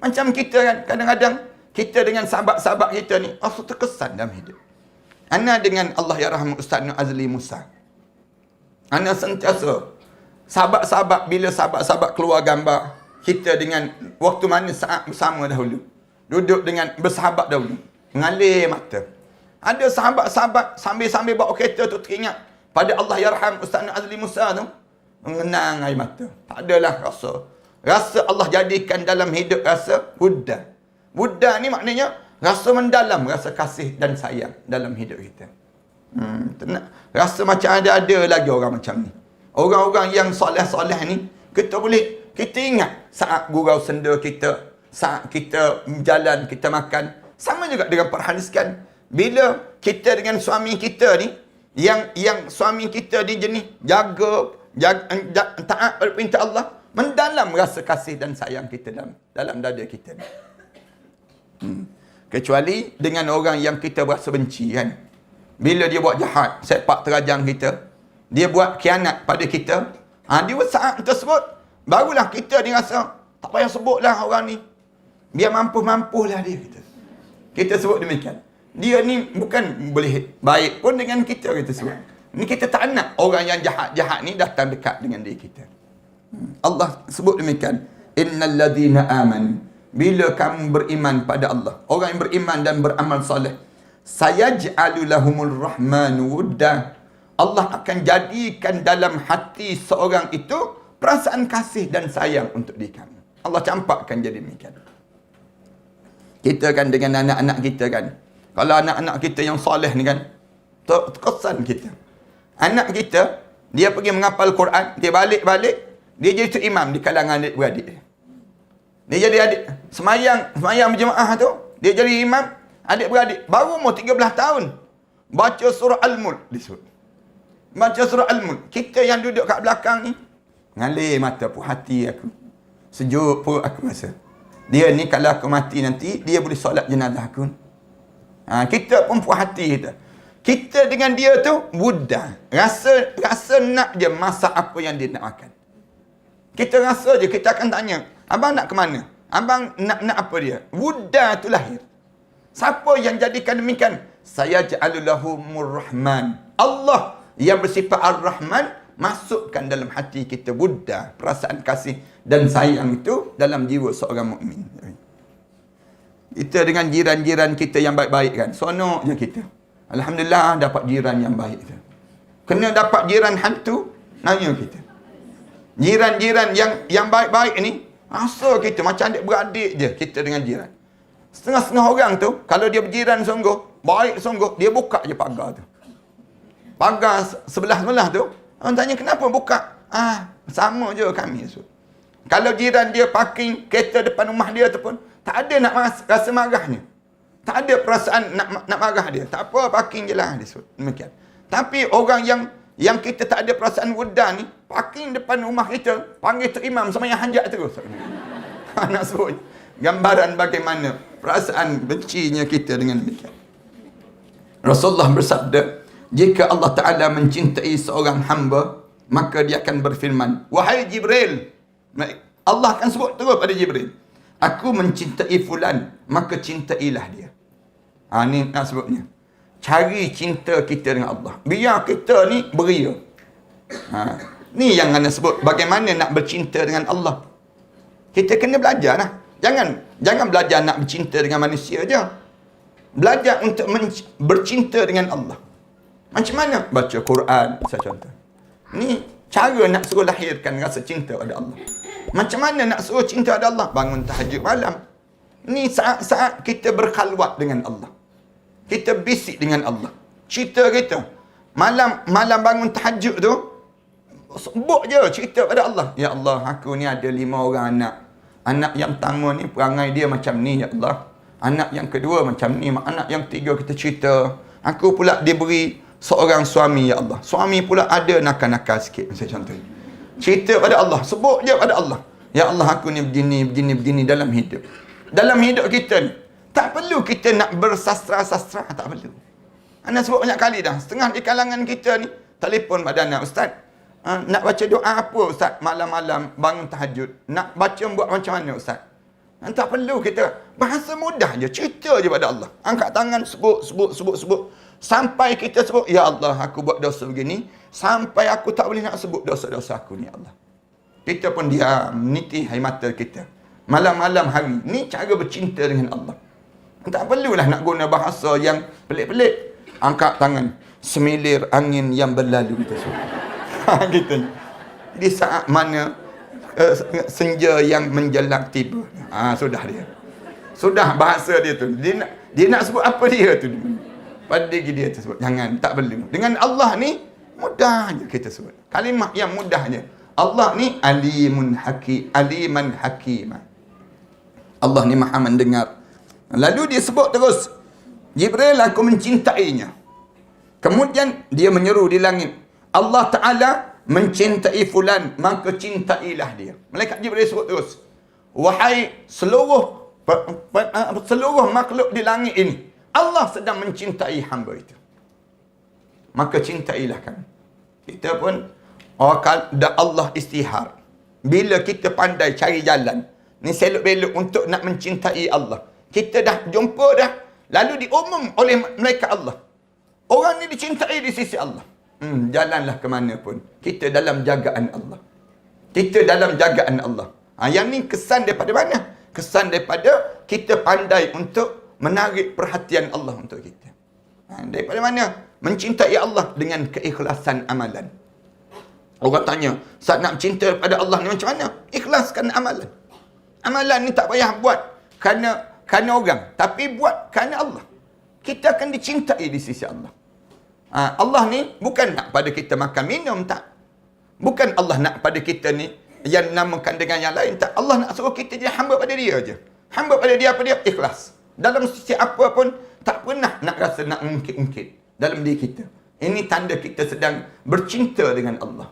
Macam kita kan kadang-kadang kita dengan sahabat-sahabat kita ni rasa terkesan dalam hidup. Ana dengan Allah ya rahmat Ustaz Nur Azli Musa. Ana sentiasa sahabat-sahabat bila sahabat-sahabat keluar gambar kita dengan waktu mana saat bersama dahulu. Duduk dengan bersahabat dahulu. Mengalir mata. Ada sahabat-sahabat sambil-sambil bawa kereta tu teringat pada Allah yarham Ustaz Nur Azli Musa tu. Mengenang air mata. Tak adalah rasa. Rasa Allah jadikan dalam hidup rasa Buddha. Buddha ni maknanya rasa mendalam, rasa kasih dan sayang dalam hidup kita. Rasa macam ada lagi orang macam ni. Orang-orang yang soleh-soleh ni, kita ingat saat gurau senda kita, saat kita jalan, kita makan. Sama juga dengan perhadiskan. Bila kita dengan suami kita ni, yang suami kita ni jenis jaga taat pada perintah Allah, mendalam rasa kasih dan sayang kita dalam dada kita ni. Kecuali dengan orang yang kita berasa benci kan. Bila dia buat jahat, sepak terajang kita, dia buat khianat pada kita, dia saat tersebut, barulah kita dia rasa, tak payah sebutlah orang ni. Biar mampu-mampulah dia. Kita sebut demikian. Dia ni bukan boleh baik pun dengan kita sebut. Ni kita tak nak orang yang jahat-jahat ni datang dekat dengan diri kita. Allah sebut demikian. Innal ladhina amanu. Bila kamu beriman pada Allah, orang yang beriman dan beramal soleh, sayaj'alu lahumur rahmanu wudda. Allah akan jadikan dalam hati seorang itu perasaan kasih dan sayang untuk diri kamu. Allah campakkan jadi demikian. Kita kan dengan anak-anak kita kan. Kalau anak-anak kita yang soleh ni kan, terkesan kita. Anak kita, dia pergi menghafal Quran, dia balik-balik, dia jadi tu imam di kalangan adik-beradik dia. Dia jadi adik, semayang berjemaah tu, dia jadi imam, adik-beradik. Baru umur 13 tahun, baca surah Al-Mulk disebut. Baca surah Al-Mulk. Kita yang duduk kat belakang ni, ngalir mata puas hati aku. Sejuk pun aku rasa. Dia ni kalau aku mati nanti, dia boleh solat jenazah aku. Kita pun puas hati kita. Kita dengan dia tu Buddha. Rasa nak je masak apa yang dia nak makan. Kita rasa je, kita akan tanya, abang nak ke mana? Abang nak apa dia? Buddha tu lahir. Siapa yang jadikan demikian? Sayaj'alu lahumur rahman. Allah yang bersifat ar-Rahman masukkan dalam hati kita Buddha, perasaan kasih dan sayang itu dalam jiwa seorang mukmin. Kita dengan jiran-jiran kita yang baik-baik kan, sonok je kita. Alhamdulillah dapat jiran yang baik tu. Kena dapat jiran hantu, nanya kita. Jiran-jiran yang baik-baik ni, rasa kita macam adik-beradik je kita dengan jiran. Setengah-setengah orang tu, kalau dia berjiran sungguh, baik sungguh, dia buka je pagar tu. Pagar sebelah-sebelah tu, orang tanya kenapa buka? Sama je kami. Kalau jiran dia parking kereta depan rumah dia tu pun, tak ada nak rasa marahnya. Tak ada perasaan nak marah dia. Tak apa, parking je lah. Demikian. Tapi orang yang kita tak ada perasaan wudan ni, parking depan rumah kita, panggil Tok Imam sama yang hanjak terus. Nak sebut gambaran bagaimana perasaan bencinya kita dengan demikian. Rasulullah bersabda, jika Allah Ta'ala mencintai seorang hamba, maka dia akan berfirman, wahai Jibril, Allah akan sebut terus pada Jibril, aku mencintai fulan, maka cintailah dia. Ni nak sebutnya. Cari cinta kita dengan Allah. Biar kita ni beria. Ni yang anda sebut bagaimana nak bercinta dengan Allah. Kita kena belajar lah. Jangan belajar nak bercinta dengan manusia je. Belajar untuk bercinta dengan Allah. Macam mana? Baca Quran, misalnya contoh. Ni cara nak suruh lahirkan rasa cinta pada Allah. Macam mana nak suruh cinta pada Allah? Bangun tahajud malam. Ni saat-saat kita berkhalwat dengan Allah. Kita bisik dengan Allah. Cerita kita. Malam bangun tahajud tu, sebut je cerita pada Allah. Ya Allah, aku ni ada 5 orang anak. Anak yang pertama ni perangai dia macam ni, ya Allah. Anak yang kedua macam ni. Anak yang ketiga kita cerita. Aku pula diberi seorang suami, ya Allah. Suami pula ada nakal-nakal sikit, macam contoh. Cerita pada Allah. Sebut je pada Allah. Ya Allah, aku ni begini dalam hidup. Dalam hidup kita ni. Tak perlu kita nak bersastra-sastra. Tak perlu. Anda sebut banyak kali dah. Setengah di kalangan kita ni, telefon pada anak, Ustaz, nak baca doa apa Ustaz? Malam-malam bangun tahajud. Nak baca buat macam mana Ustaz? Tak perlu kita. Bahasa mudah je. Cerita je pada Allah. Angkat tangan, sebut. Sampai kita sebut, ya Allah, aku buat dosa begini. Sampai aku tak boleh nak sebut dosa-dosa aku ni, ya Allah. Kita pun diam, niti air mata kita. Malam-malam hari. Ni cara bercinta dengan Allah. Tak perlulah nak guna bahasa yang pelik-pelik. Angkat tangan. Semilir angin yang berlalu. Kita sebut. Gitu. Di saat mana senja yang menjelang tiba. Sudah dia. Sudah bahasa dia tu. Dia nak sebut apa dia tu. Pada diri dia tersebut. Jangan, tak perlu. Dengan Allah ni, mudah je kita sebut. Kalimah yang mudah je. Allah ni aliman hakiman. Allah ni maha mendengar. Lalu dia sebut terus, Jibril, aku mencintainya. Kemudian dia menyeru di langit, Allah Ta'ala mencintai fulan, maka cintailah dia. Malaikat Jibril sebut terus, wahai seluruh makhluk di langit ini, Allah sedang mencintai hamba itu, maka cintailah kami. Kita pun Allah istihar. Bila kita pandai cari jalan ni selok-belok untuk nak mencintai Allah, kita dah jumpa dah, lalu diumum oleh malaikat Allah, orang ni dicintai di sisi Allah. Jalanlah ke mana pun, kita dalam jagaan Allah. Kita dalam jagaan Allah. Yang ni kesan daripada mana? Kesan daripada kita pandai untuk menarik perhatian Allah untuk kita. Daripada mana? Mencintai Allah dengan keikhlasan amalan. Orang tanya, saat nak cinta pada Allah ni macam mana? Ikhlaskan amalan. Amalan ni tak payah buat kerana orang, tapi buat kerana Allah. Kita akan dicintai di sisi Allah. Allah ni bukan nak pada kita makan minum, tak. Bukan Allah nak pada kita ni yang namakan dengan yang lain, tak. Allah nak suruh kita jadi hamba pada dia je. Hamba pada dia apa dia? Ikhlas. Dalam sisi apa pun, tak pernah nak rasa nak ungkit-ungkit dalam diri kita. Ini tanda kita sedang bercinta dengan Allah.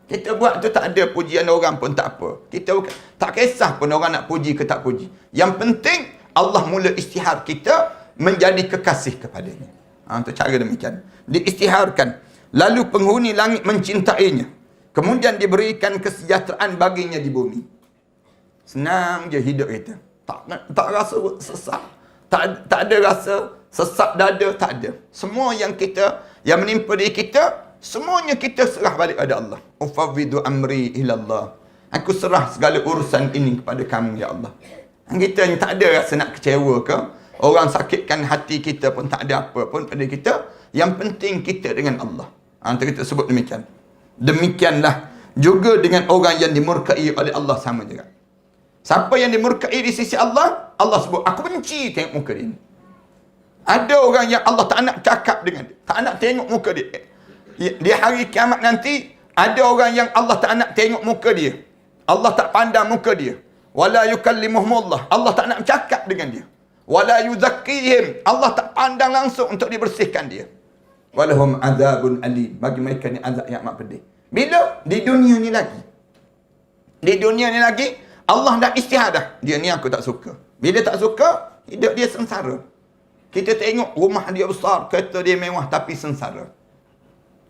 Kita buat tu tak ada pujian orang pun tak apa. Kita tak kisah pun orang nak puji ke tak puji. Yang penting Allah mula istihar kita menjadi kekasih kepadanya. Itu cara demikian. Diistiharkan. Lalu penghuni langit mencintainya. Kemudian diberikan kesejahteraan baginya di bumi. Senang je hidup kita. Tak rasa sesak. Tak ada rasa sesak dada, tak ada. Semua yang menimpa diri kita, semuanya kita serah balik pada Allah. Ufawwidu amri ilallah. Aku serah segala urusan ini kepada kamu, ya Allah. Kita ni tak ada rasa nak kecewa ke, orang sakitkan hati kita pun tak ada apa pun pada kita. Yang penting kita dengan Allah. Antara kita sebut demikian. Demikianlah juga dengan orang yang dimurkai oleh Allah sama juga. Siapa yang dimurkai di sisi Allah, Allah sebut, aku benci tengok muka dia. Ada orang yang Allah tak nak cakap dengan dia, tak nak tengok muka dia. Di hari kiamat nanti, ada orang yang Allah tak nak tengok muka dia. Allah tak pandang muka dia. Wala yukallimuhumullah. Allah tak nak cakap dengan dia. Wala yuzakkihim. Allah tak pandang langsung untuk dibersihkan dia. Walahum azabun alim. Bagi mereka ni azab yang amat pedih. Bila? Di dunia ni lagi. Di dunia ni lagi, Allah dah istihadah. Dia ni aku tak suka. Bila tak suka, hidup dia sengsara. Kita tengok rumah dia besar, kereta dia mewah, tapi sengsara.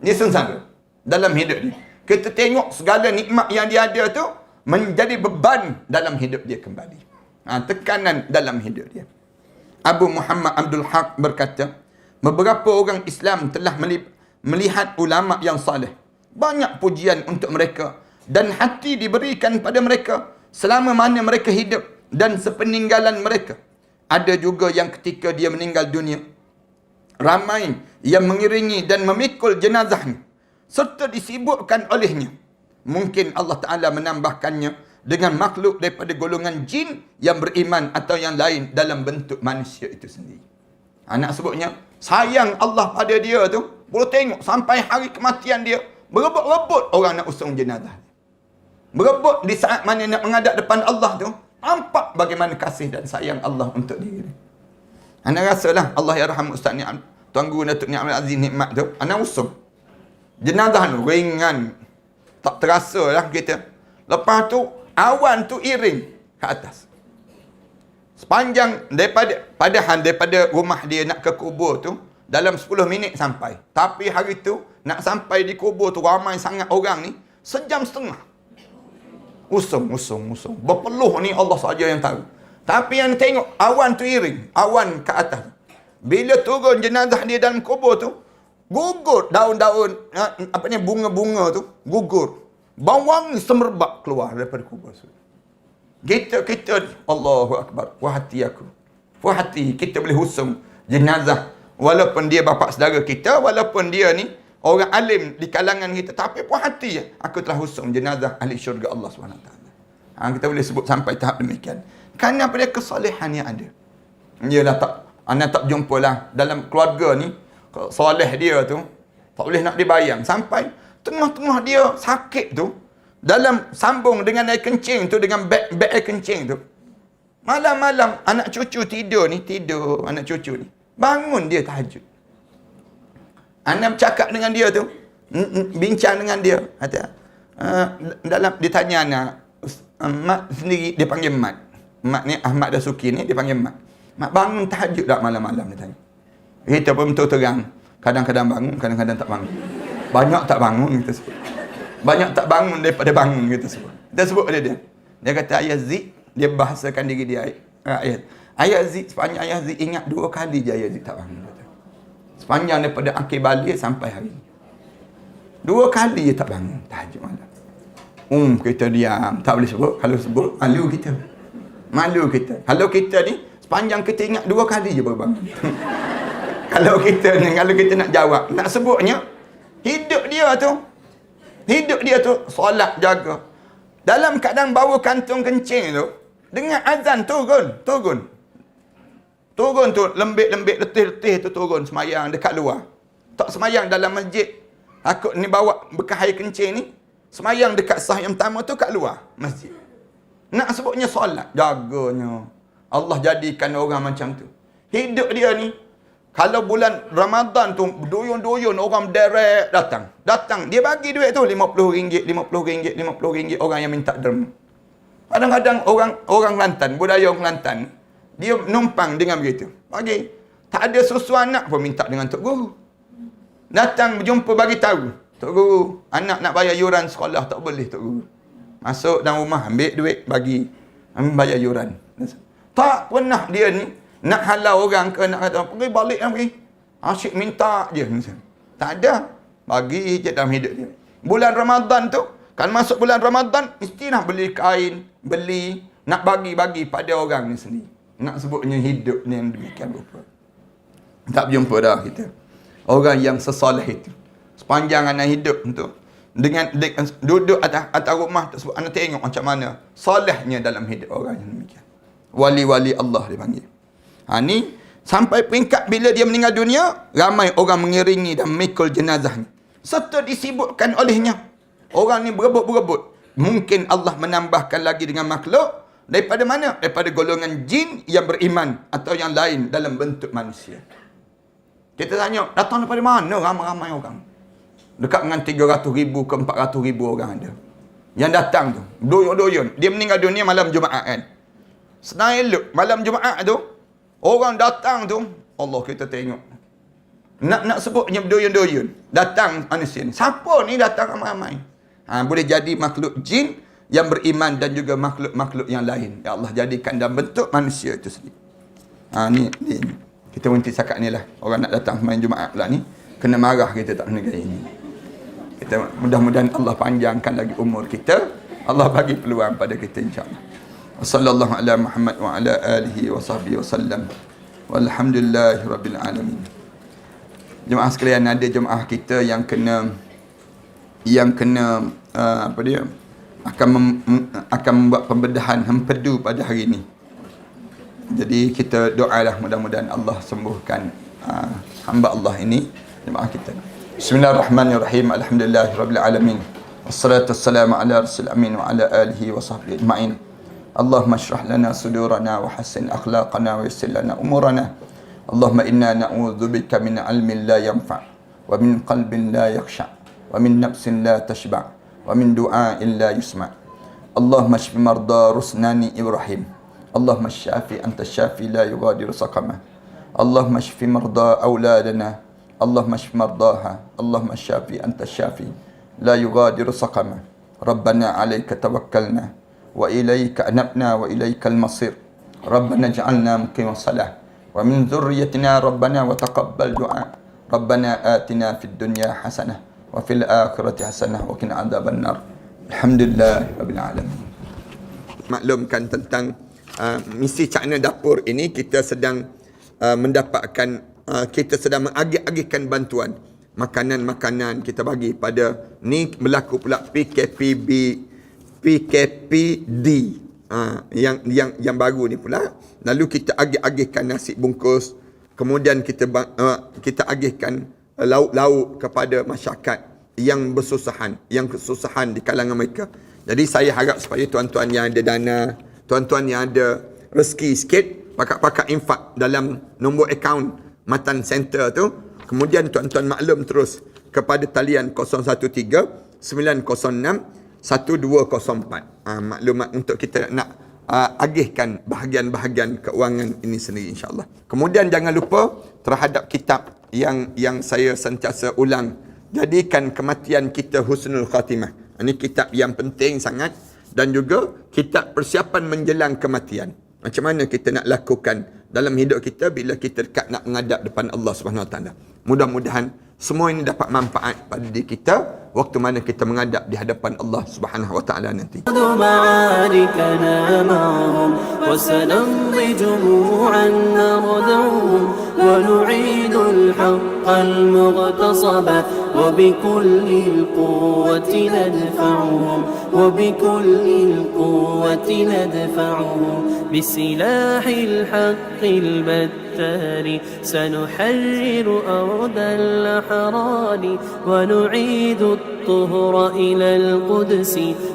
Dia sengsara dalam hidup dia. Kita tengok segala nikmat yang dia ada tu menjadi beban dalam hidup dia kembali. Tekanan dalam hidup dia. Abu Muhammad Abdul Haq berkata, beberapa orang Islam telah melihat ulama yang saleh. Banyak pujian untuk mereka dan hati diberikan pada mereka selama mana mereka hidup dan sepeninggalan mereka. Ada juga yang ketika dia meninggal dunia, ramai yang mengiringi dan memikul jenazahnya serta disibukkan olehnya. Mungkin Allah Ta'ala menambahkannya dengan makhluk daripada golongan jin yang beriman atau yang lain dalam bentuk manusia itu sendiri. Nak sebutnya, sayang Allah pada dia tu, boleh tengok sampai hari kematian dia, berebut-rebut orang nak usung jenazah. Berebut di saat mana nak menghadap depan Allah tu, nampak bagaimana kasih dan sayang Allah untuk diri. Ana rasalah Allah yarham Ustaz Ni'am, Tuan Guru Datuk Ni'am Aziz Nikmat tu, ana usung jenazah tu ringan, tak terasa lah kita. Lepas tu awan tu iring ke atas. Sepanjang daripada rumah dia nak ke kubur tu dalam 10 minit sampai. Tapi hari tu nak sampai di kubur tu ramai sangat orang ni, sejam setengah. Usung. Berpeluh ni Allah saja yang tahu. Tapi yang tengok awan tu iring, awan ke atas. Bila turun jenazah dia dalam kubur tu, gugur daun-daun, bunga-bunga tu gugur. Bau wangi semerbak keluar daripada kubur. Kita Allahu Akbar. Puas hati aku. Puas hati kita boleh husung jenazah. Walaupun dia bapa saudara kita, walaupun dia ni orang alim di kalangan kita, tapi puas hati aku telah husung jenazah ahli syurga Allah SWT. Kita boleh sebut sampai tahap demikian. Kerana pada kesalehan yang ada. Yalah anda tak jumpa lah dalam keluarga ni, soleh dia tu tak boleh nak dibayang. Sampai tengah-tengah dia sakit tu, dalam sambung dengan air kencing tu, dengan beg air kencing tu, malam-malam anak cucu tidur anak cucu ni, bangun dia tahajud. Anak bercakap dengan dia tu, bincang dengan dia, kata dalam ditanya anak, mak sendiri dia panggil mak ni Ahmad Dasuki ni dia panggil mak bangun tahajud tak malam-malam, dia tanya. Kita pun betul terang, kadang-kadang bangun, kadang-kadang tak bangun. Banyak tak bangun kita sebut. Banyak tak bangun daripada bangun kita sebut. Kita sebut pada dia. Dia kata ayat Zik, dia bahasakan diri dia ayat Zik, sepanjang ayat Zik ingat 2 kali je ayat Zik tak bangun. Kata. Sepanjang daripada akhir balik sampai hari ini. 2 kali je tak bangun tahajud malam. Kita diam, tak boleh sebut. Kalau sebut, malu kita. Kalau kita ni, sepanjang kita ingat 2 kali je baru bangun. Kalau kita nak jawab, nak sebutnya, hidup dia tu solat jaga. Dalam keadaan bawa kantung kencing tu, dengan azan turun tu, lembik-lembik letih-letih tu turun semayang dekat luar. Tak semayang dalam masjid. Takut ni bawa bekas air kencing ni, semayang dekat sah yang pertama tu kat luar masjid. Nak sebutnya solat, jaganya. Allah jadikan orang macam tu. Hidup dia ni, kalau bulan Ramadan tu, duyun-duyun orang direct datang. Dia bagi duit tu RM50 orang yang minta derma. Kadang-kadang orang Kelantan, budaya orang Kelantan, dia numpang dengan begitu. Bagi. Tak ada susu anak pun minta dengan Tok Guru. Datang berjumpa bagi tahu. Tok Guru, anak nak bayar yuran sekolah, tak boleh Tok Guru. Masuk dalam rumah, ambil duit, bagi. Bayar yuran. Tak pernah dia ni nak halau orang ke, nak kata, pergi balik lah pergi. Asyik minta je. Tak ada. Bagi je dalam hidup dia. Bulan Ramadan tu, kalau masuk bulan Ramadan, mestilah beli kain, nak bagi-bagi pada orang ni sendiri. Nak sebutnya hidup ni yang demikian rupa. Tak jumpa dah kita. Orang yang sesoleh itu. sepanjang anak hidup tu, dengan duduk atas rumah tersebut, anak tengok macam mana solehnya dalam hidup orang yang demikian. Wali-wali Allah dipanggil. Ni sampai peringkat bila dia meninggal dunia, ramai orang mengiringi dan memikul jenazahnya, serta disibukkan olehnya. Orang ni berebut-berebut. Mungkin Allah menambahkan lagi dengan makhluk daripada mana? Daripada golongan jin yang beriman atau yang lain dalam bentuk manusia. Kita tanya, datang daripada mana ramai-ramai orang? Dekat dengan 300,000 ke 400,000 orang ada. Yang datang tu, doyun-doyun. Dia meninggal dunia malam Jumaat kan. Senang elok, malam Jumaat tu, orang datang tu, Allah kita tengok. Nak sebutnya berdoyun-doyun. Datang manusia ni. Siapa ni datang ramai-ramai? Boleh jadi makhluk jin yang beriman dan juga makhluk-makhluk yang lain. Ya Allah jadikan dalam bentuk manusia itu sendiri. Ni. Kita berhenti cakap ni lah. Orang nak datang main Jumaat pula ni, kena marah kita tak kena gaya ni. Kita mudah-mudahan Allah panjangkan lagi umur kita. Allah bagi peluang pada kita insya-Allah. Wassallallahu ala Muhammad wa ala alihi wa sahbihi wasallam. Walhamdulillahi rabbil alamin. Jemaah sekalian, ada jemaah kita yang kena apa dia? akan membuat pembedahan hempedu pada hari ini. Jadi kita doalah mudah-mudahan Allah sembuhkan hamba Allah ini, jemaah kita. Bismillahirrahmanirrahim. Alhamdulillahirabbil alamin. Wassalatu wassalamu ala rasul amin wa ala alihi wa sahbihi ajma'in. Allahumma shrah lana sudurana wa hassin akhlaqana wa yassir lana umurana. Allahumma inna na'udzubika min ilmin la yanfa' wa min qalbin la yakhsha' wa min nafsin la tashba' wa min du'a'in la yusma'. Allahumma shfi marda rusnani Ibrahim. Allahumma syafi anta syafi la yughadiru saqama. Allahumma shfi marda auladana. Allahumma shfi mardaha. Allahumma syafi anta syafi la yughadiru saqama. Rabbana 'alaika tawakkalna wa ilaika anabna wa ilaikal masir. Rabbana ij'alna muqimas salah wa min dhurriyyatina rabbana wa taqabbal du'a. Rabbana atina fid dunya hasanah wa fil akhirati hasanah wa qina adzaban nar. Alhamdulillahirabbil alamin. Maklumkan tentang misi Cakna Dapur ini, kita sedang mendapatkan, kita sedang mengagih-agihkan bantuan makanan-makanan kita bagi pada ni. Berlaku pula PKPD yang baru ni pula. Lalu kita agih-agihkan nasi bungkus, kemudian kita agihkan lauk-lauk kepada masyarakat yang bersusahan, yang kesusahan di kalangan mereka. Jadi saya harap supaya tuan-tuan yang ada dana, tuan-tuan yang ada rezeki sikit, pakak-pakak infak dalam nombor akaun Matan Center tu. Kemudian tuan-tuan maklum terus kepada talian 013 906 1204. Maklumat untuk kita nak agihkan bahagian-bahagian keuangan ini sendiri insya-Allah. Kemudian jangan lupa terhadap kitab yang saya sentiasa ulang, jadikan kematian kita husnul khatimah. Ini kitab yang penting sangat, dan juga kitab persiapan menjelang kematian. Macam mana kita nak lakukan dalam hidup kita bila kita dekat nak menghadap depan Allah Subhanahu Wa Taala. Mudah-mudahan semua ini dapat manfaat pada diri kita waktu mana kita menghadap di hadapan Allah Subhanahu Wa Taala nanti. وبكل القوة ندفعهم وبكل القوة ندفعهم بسلاح الحق البتار سنحرر أرض الأحرار ونعيد الطهر إلى القدس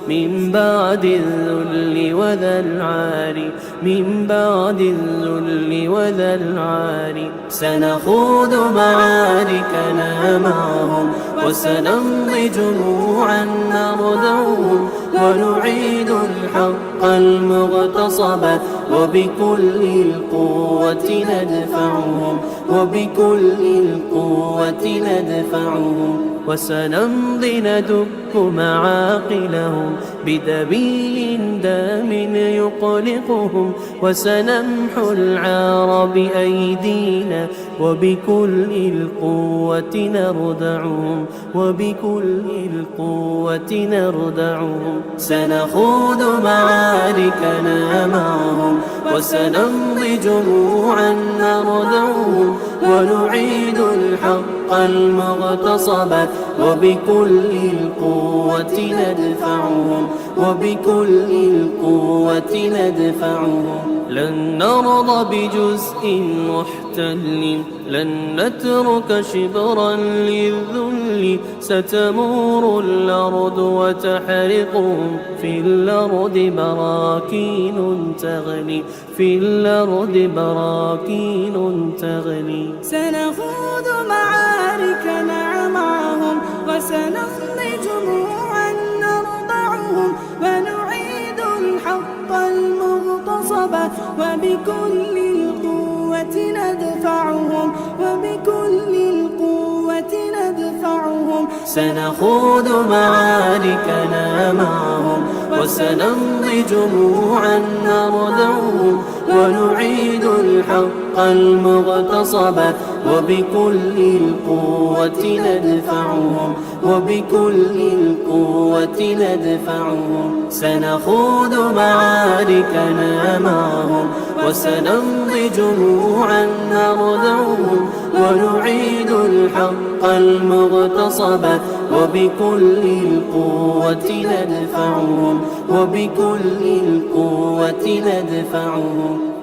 من بعد الذل وذا العار من بعد الذل وذا العار سنخوض معاركنا معهم وسنمضي جموعا نردعهم ونعيد الحق المغتصب وبكل القوة ندفعهم وبكل القوة ندفعهم وسنمضي ندك معاقلهم بدبي دام يقلقهم وسنمحو العار بأيدينا وبكل القوة نردعهم وبكل القوة نردعهم سنخوض معاركنا معهم وسنمضي جموعا نردعهم ونعيد الحق المغتصب وبكل القوة ندفعهم وبكل القوة ندفعهم لن نرضى بجزء محتل لن نترك شبرا للذل ستمور الأرض وتحرقهم في الأرض براكين تغلي في الأرض براكين تغلي سنخوض معاركنا معهم وسنمضي جموعا نرضعهم ونعيد الحق المغتصب وبكل القوة ندفعهم وبكل القوة ندفعهم سنخوض معاركنا معهم وسنمضي جموعا نردعهم ونعيد الحق المغتصب وبكل القوة ندفعهم وبكل القوة ندفعهم سنخوض معاركنا معهم وسنمضي جموعا نردعهم ونعيد الحق المغتصب وبكل القوة ندفعهم وبكل القوة ندفعهم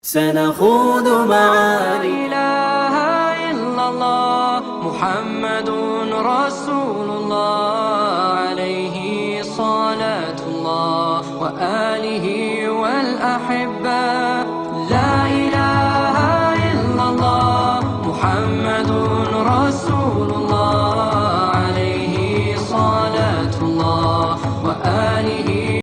سنخوض معارك لا إله إلا الله محمد رسول الله عليه صلاة الله وآله والأحبة